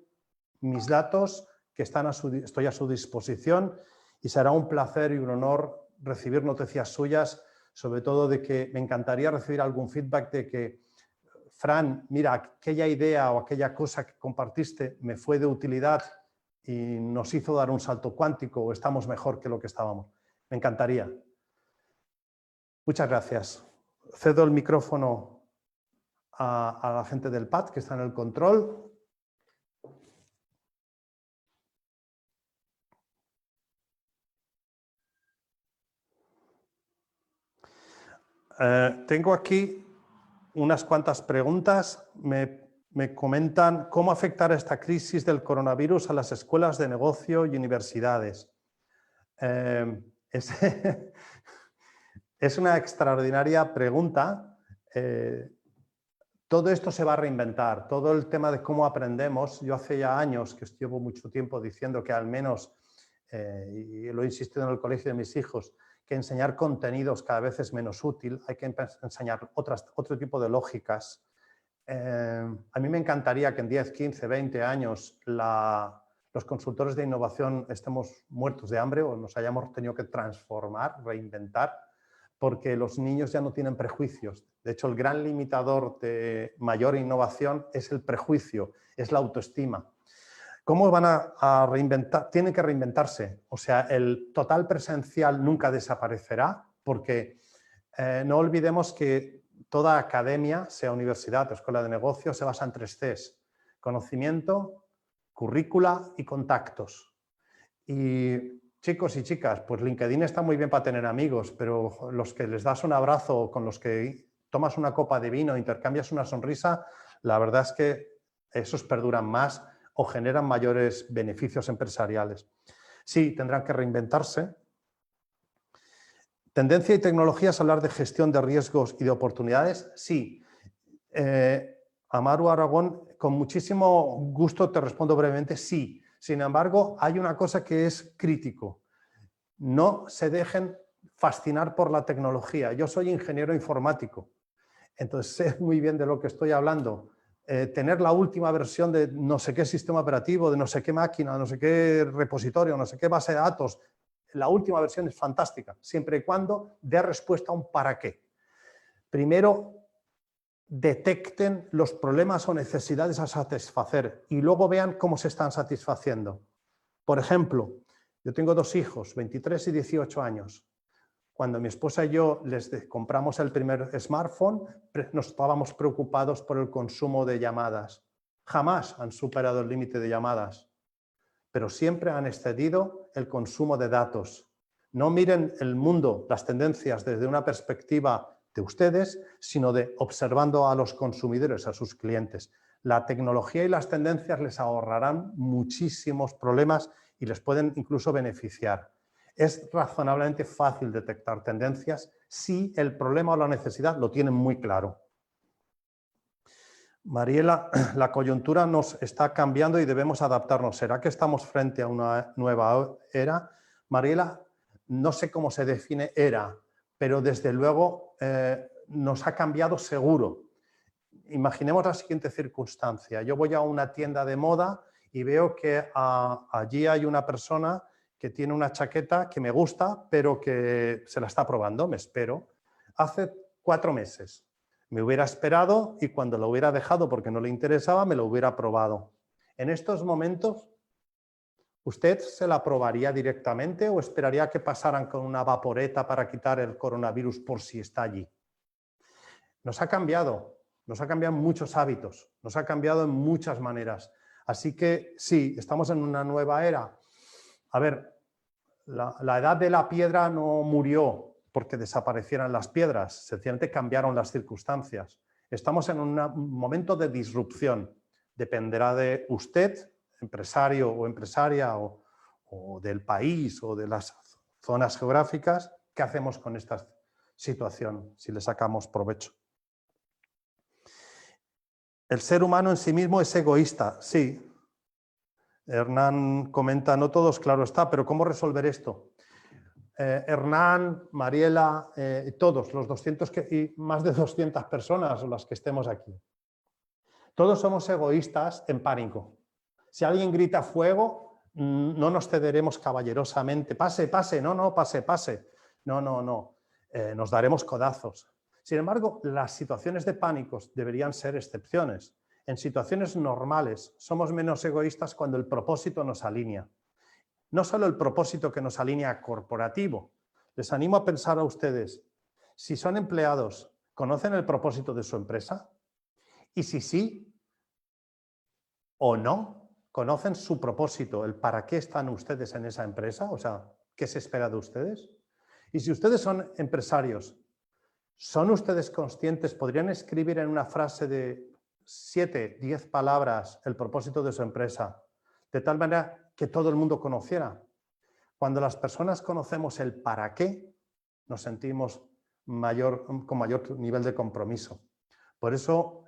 mis datos que estoy a su disposición y será un placer y un honor recibir noticias suyas, sobre todo de que me encantaría recibir algún feedback de que Fran, mira, aquella idea o aquella cosa que compartiste me fue de utilidad y nos hizo dar un salto cuántico o estamos mejor que lo que estábamos. Me encantaría. Muchas gracias. Cedo el micrófono a la gente del PAD que está en el control. Tengo aquí unas cuantas preguntas. Me comentan cómo afectará esta crisis del coronavirus a las escuelas de negocio y universidades. Es una extraordinaria pregunta. Todo esto se va a reinventar. Todo el tema de cómo aprendemos. Yo hace ya años que llevo mucho tiempo diciendo que al menos, y lo he insistido en el colegio de mis hijos, que enseñar contenidos cada vez es menos útil. Hay que enseñar otro tipo de lógicas. A mí me encantaría que en 10, 15, 20 años los consultores de innovación estemos muertos de hambre o nos hayamos tenido que transformar, reinventar, porque los niños ya no tienen prejuicios. De hecho, el gran limitador de mayor innovación es el prejuicio, es la autoestima. ¿Cómo van a reinventar? Tienen que reinventarse. O sea, el total presencial nunca desaparecerá porque no olvidemos que toda academia, sea universidad o escuela de negocios, se basa en 3 Cs. Conocimiento, currícula y contactos. Y chicos y chicas, pues LinkedIn está muy bien para tener amigos, pero los que les das un abrazo, con los que tomas una copa de vino, intercambias una sonrisa, la verdad es que esos perduran más o generan mayores beneficios empresariales. Sí, tendrán que reinventarse. ¿Tendencia y tecnología es hablar de gestión de riesgos y de oportunidades? Sí. Amaru Aragón, con muchísimo gusto te respondo brevemente, sí. Sin embargo, hay una cosa que es crítico. No se dejen fascinar por la tecnología. Yo soy ingeniero informático, entonces sé muy bien de lo que estoy hablando. Tener la última versión de no sé qué sistema operativo, de no sé qué máquina, no sé qué repositorio, no sé qué base de datos, la última versión es fantástica, siempre y cuando dé respuesta a un para qué. Primero, detecten los problemas o necesidades a satisfacer y luego vean cómo se están satisfaciendo. Por ejemplo, yo tengo 2 hijos, 23 y 18 años. Cuando mi esposa y yo les compramos el primer smartphone, nos estábamos preocupados por el consumo de llamadas. Jamás han superado el límite de llamadas, pero siempre han excedido el consumo de datos. No miren el mundo, las tendencias desde una perspectiva de ustedes, sino de observando a los consumidores, a sus clientes. La tecnología y las tendencias les ahorrarán muchísimos problemas y les pueden incluso beneficiar. Es razonablemente fácil detectar tendencias si el problema o la necesidad lo tienen muy claro. Mariela, la coyuntura nos está cambiando y debemos adaptarnos. ¿Será que estamos frente a una nueva era? Mariela, no sé cómo se define era, pero desde luego nos ha cambiado seguro. Imaginemos la siguiente circunstancia. Yo voy a una tienda de moda y veo que allí hay una persona que tiene una chaqueta que me gusta, pero que se la está probando, me espero. Hace 4 meses. Me hubiera esperado y cuando lo hubiera dejado porque no le interesaba, me lo hubiera probado. En estos momentos, ¿usted se la probaría directamente o esperaría que pasaran con una vaporeta para quitar el coronavirus por si está allí? Nos ha cambiado muchos hábitos, nos ha cambiado en muchas maneras. Así que sí, estamos en una nueva era. A ver, la edad de la piedra no murió porque desaparecieran las piedras, sencillamente cambiaron las circunstancias. Estamos en un momento de disrupción. Dependerá de usted, empresario o empresaria, o del país o de las zonas geográficas, qué hacemos con esta situación, si le sacamos provecho. El ser humano en sí mismo es egoísta, sí. Hernán comenta, no todos, claro está, pero ¿cómo resolver esto? Hernán, Mariela, todos, los 200 y más de 200 personas o las que estemos aquí. Todos somos egoístas en pánico. Si alguien grita fuego, no nos cederemos caballerosamente. Pase, pase, no, pase, pase. No. Nos daremos codazos. Sin embargo, las situaciones de pánicos deberían ser excepciones. En situaciones normales somos menos egoístas cuando el propósito nos alinea. No solo el propósito que nos alinea corporativo. Les animo a pensar a ustedes, si son empleados, ¿conocen el propósito de su empresa? Y si sí o no, ¿conocen su propósito, el para qué están ustedes en esa empresa? O sea, ¿qué se espera de ustedes? Y si ustedes son empresarios, ¿son ustedes conscientes? ¿Podrían escribir en una frase de 7, 10 palabras el propósito de su empresa, de tal manera que todo el mundo conociera? Cuando las personas conocemos el para qué, nos sentimos con mayor nivel de compromiso. Por eso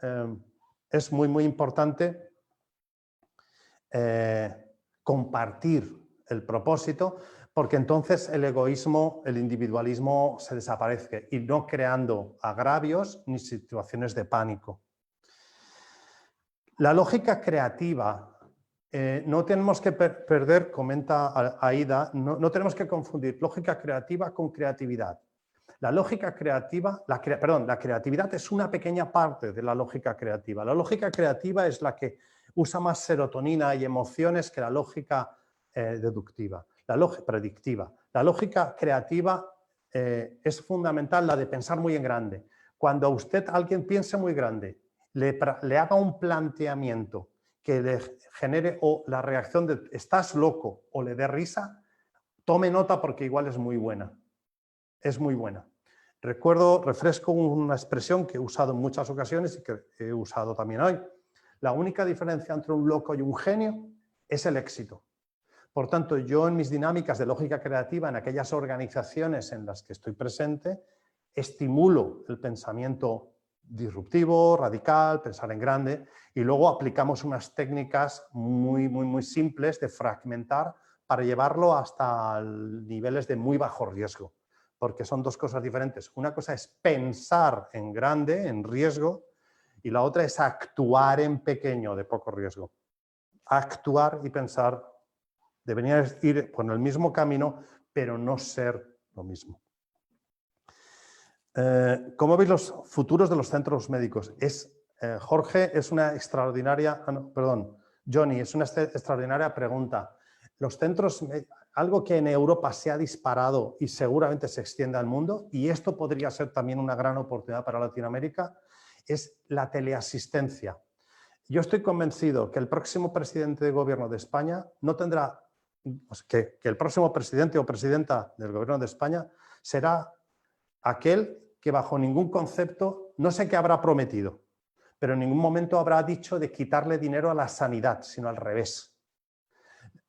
es muy importante compartir el propósito, porque entonces el egoísmo, el individualismo se desaparece y no creando agravios ni situaciones de pánico. La lógica creativa, no tenemos que perder, comenta Aida, no tenemos que confundir lógica creativa con creatividad. La lógica creativa, la creatividad es una pequeña parte de la lógica creativa. La lógica creativa es la que usa más serotonina y emociones que la lógica deductiva, predictiva. La lógica creativa es fundamental, la de pensar muy en grande. Cuando alguien piense muy grande, le haga un planteamiento que le genere o la reacción de estás loco o le dé risa, tome nota porque igual es muy buena. Es muy buena. Refresco una expresión que he usado en muchas ocasiones y que he usado también hoy. La única diferencia entre un loco y un genio es el éxito. Por tanto, yo en mis dinámicas de lógica creativa, en aquellas organizaciones en las que estoy presente, estimulo el pensamiento disruptivo, radical, pensar en grande, y luego aplicamos unas técnicas muy simples de fragmentar para llevarlo hasta niveles de muy bajo riesgo, porque son dos cosas diferentes. Una cosa es pensar en grande, en riesgo, y la otra es actuar en pequeño, de poco riesgo. Actuar y pensar deberían ir por el mismo camino, pero no ser lo mismo. ¿Cómo veis los futuros de los centros médicos? Jorge, es una extraordinaria... Johnny, es una extraordinaria pregunta. Los centros, algo que en Europa se ha disparado y seguramente se extiende al mundo, y esto podría ser también una gran oportunidad para Latinoamérica, es la teleasistencia. Yo estoy convencido que el próximo presidente de gobierno de España no tendrá... que el próximo presidente o presidenta del gobierno de España será aquel que bajo ningún concepto, no sé qué habrá prometido, pero en ningún momento habrá dicho de quitarle dinero a la sanidad, sino al revés.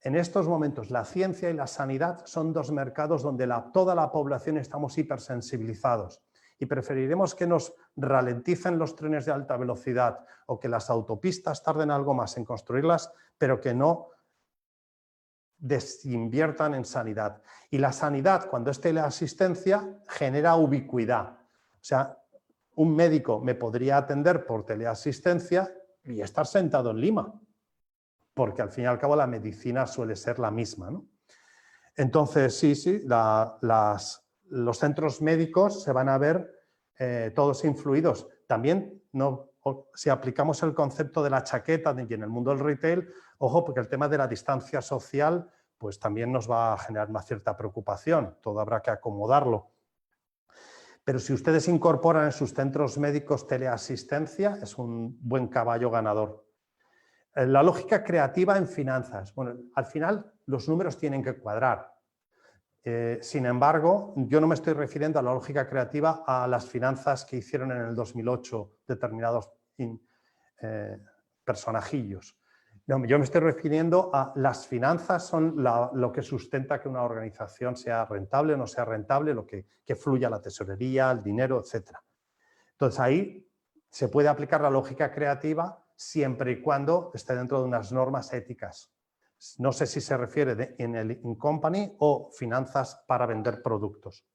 En estos momentos, la ciencia y la sanidad son dos mercados donde toda la población estamos hipersensibilizados y preferiremos que nos ralenticen los trenes de alta velocidad o que las autopistas tarden algo más en construirlas, pero que no desinviertan en sanidad. Y la sanidad, cuando es teleasistencia, genera ubicuidad. O sea, un médico me podría atender por teleasistencia y estar sentado en Lima, porque al fin y al cabo la medicina suele ser la misma, ¿no? Entonces, sí, los centros médicos se van a ver todos influidos. También, si aplicamos el concepto de la chaqueta y en el mundo del retail, ojo, porque el tema de la distancia social pues también nos va a generar una cierta preocupación. Todo habrá que acomodarlo. Pero si ustedes incorporan en sus centros médicos teleasistencia, es un buen caballo ganador. La lógica creativa en finanzas. Bueno, al final los números tienen que cuadrar. Sin embargo, yo no me estoy refiriendo a la lógica creativa a las finanzas que hicieron en el 2008 determinados personajillos. No, yo me estoy refiriendo a las finanzas son lo que sustenta que una organización sea rentable o no sea rentable, que fluya la tesorería, el dinero, etc. Entonces ahí se puede aplicar la lógica creativa siempre y cuando esté dentro de unas normas éticas. No sé si se refiere en el in-company o finanzas para vender productos.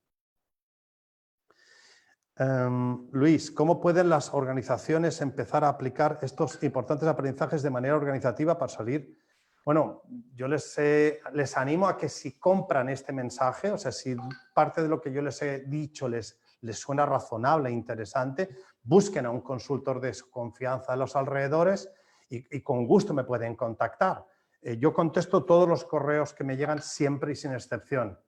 Luis, ¿cómo pueden las organizaciones empezar a aplicar estos importantes aprendizajes de manera organizativa para salir? Bueno, yo les animo a que si compran este mensaje, o sea, si parte de lo que yo les he dicho les suena razonable e interesante, busquen a un consultor de su confianza a los alrededores y con gusto me pueden contactar. Yo contesto todos los correos que me llegan siempre y sin excepción.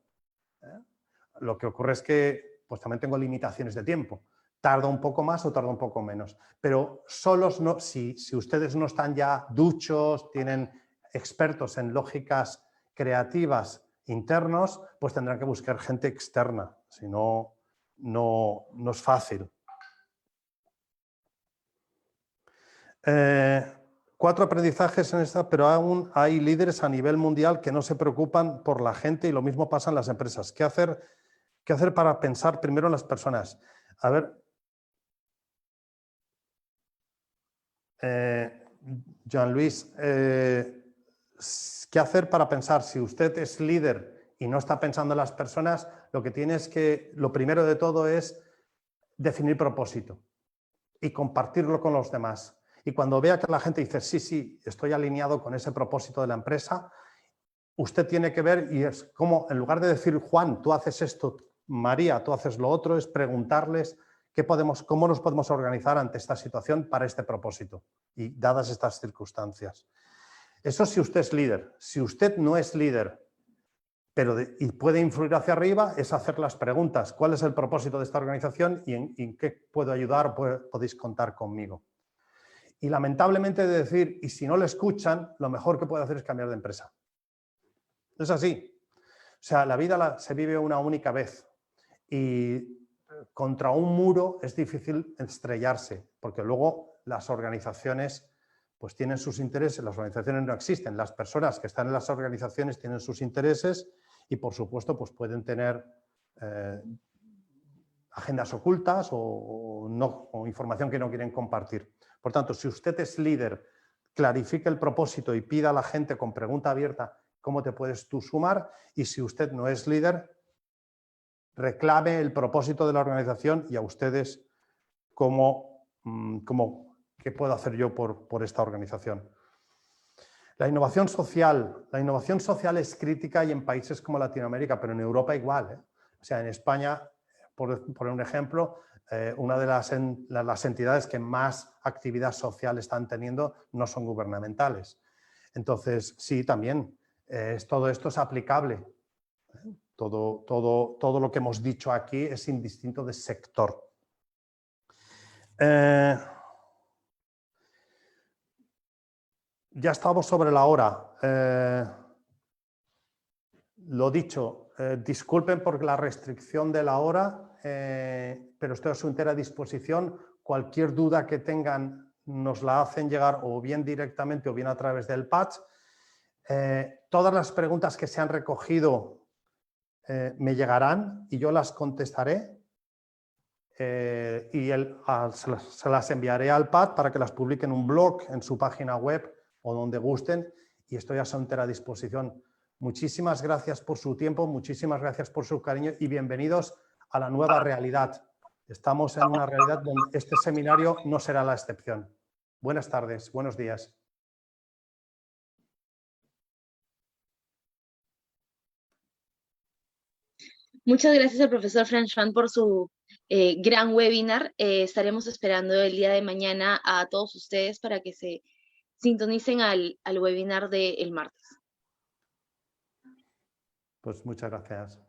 Lo que ocurre es que pues también tengo limitaciones de tiempo. Tarda un poco más o tarda un poco menos. Pero solos no, si ustedes no están ya duchos, tienen expertos en lógicas creativas internos, pues tendrán que buscar gente externa. Si no, no es fácil. 4 aprendizajes en esta, pero aún hay líderes a nivel mundial que no se preocupan por la gente y lo mismo pasa en las empresas. ¿Qué hacer para pensar primero en las personas? A ver, Jean Luis, ¿qué hacer para pensar? Si usted es líder y no está pensando en las personas, lo que tiene es que, lo primero de todo es definir propósito y compartirlo con los demás. Y cuando vea que la gente dice, sí, estoy alineado con ese propósito de la empresa, usted tiene que ver y es como, en lugar de decir, Juan, tú haces esto, María, tú haces lo otro, es preguntarles cómo nos podemos organizar ante esta situación para este propósito y dadas estas circunstancias. Eso si usted es líder. Si usted no es líder y puede influir hacia arriba, es hacer las preguntas. ¿Cuál es el propósito de esta organización y en qué puedo ayudar? Podéis contar conmigo. Y lamentablemente de decir, y si no le escuchan, lo mejor que puede hacer es cambiar de empresa. Es así. O sea, la vida se vive una única vez y contra un muro es difícil estrellarse, porque luego las organizaciones pues tienen sus intereses, las organizaciones no existen, las personas que están en las organizaciones tienen sus intereses y por supuesto pues pueden tener agendas ocultas o información que no quieren compartir. Por tanto, si usted es líder, clarifique el propósito y pida a la gente con pregunta abierta cómo te puedes tú sumar, y si usted no es líder, reclame el propósito de la organización y a ustedes qué puedo hacer yo por esta organización. La innovación social es crítica y en países como Latinoamérica, pero en Europa igual, ¿eh? O sea, en España, por un ejemplo, una de las entidades que más actividad social están teniendo no son gubernamentales. Entonces, sí, también, todo esto es aplicable. Todo lo que hemos dicho aquí es indistinto de sector. Ya estamos sobre la hora. Lo dicho, disculpen por la restricción de la hora, pero estoy a su entera disposición. Cualquier duda que tengan nos la hacen llegar o bien directamente o bien a través del patch. Todas las preguntas que se han recogido me llegarán y yo las contestaré. Se las enviaré al PAD para que las publique en un blog, en su página web o donde gusten, y estoy a su entera disposición. Muchísimas gracias por su tiempo, muchísimas gracias por su cariño y bienvenidos a la nueva realidad. Estamos en una realidad donde este seminario no será la excepción. Buenas tardes, buenos días. Muchas gracias al profesor Franchman por su gran webinar. Estaremos esperando el día de mañana a todos ustedes para que se sintonicen al webinar del martes. Pues muchas gracias.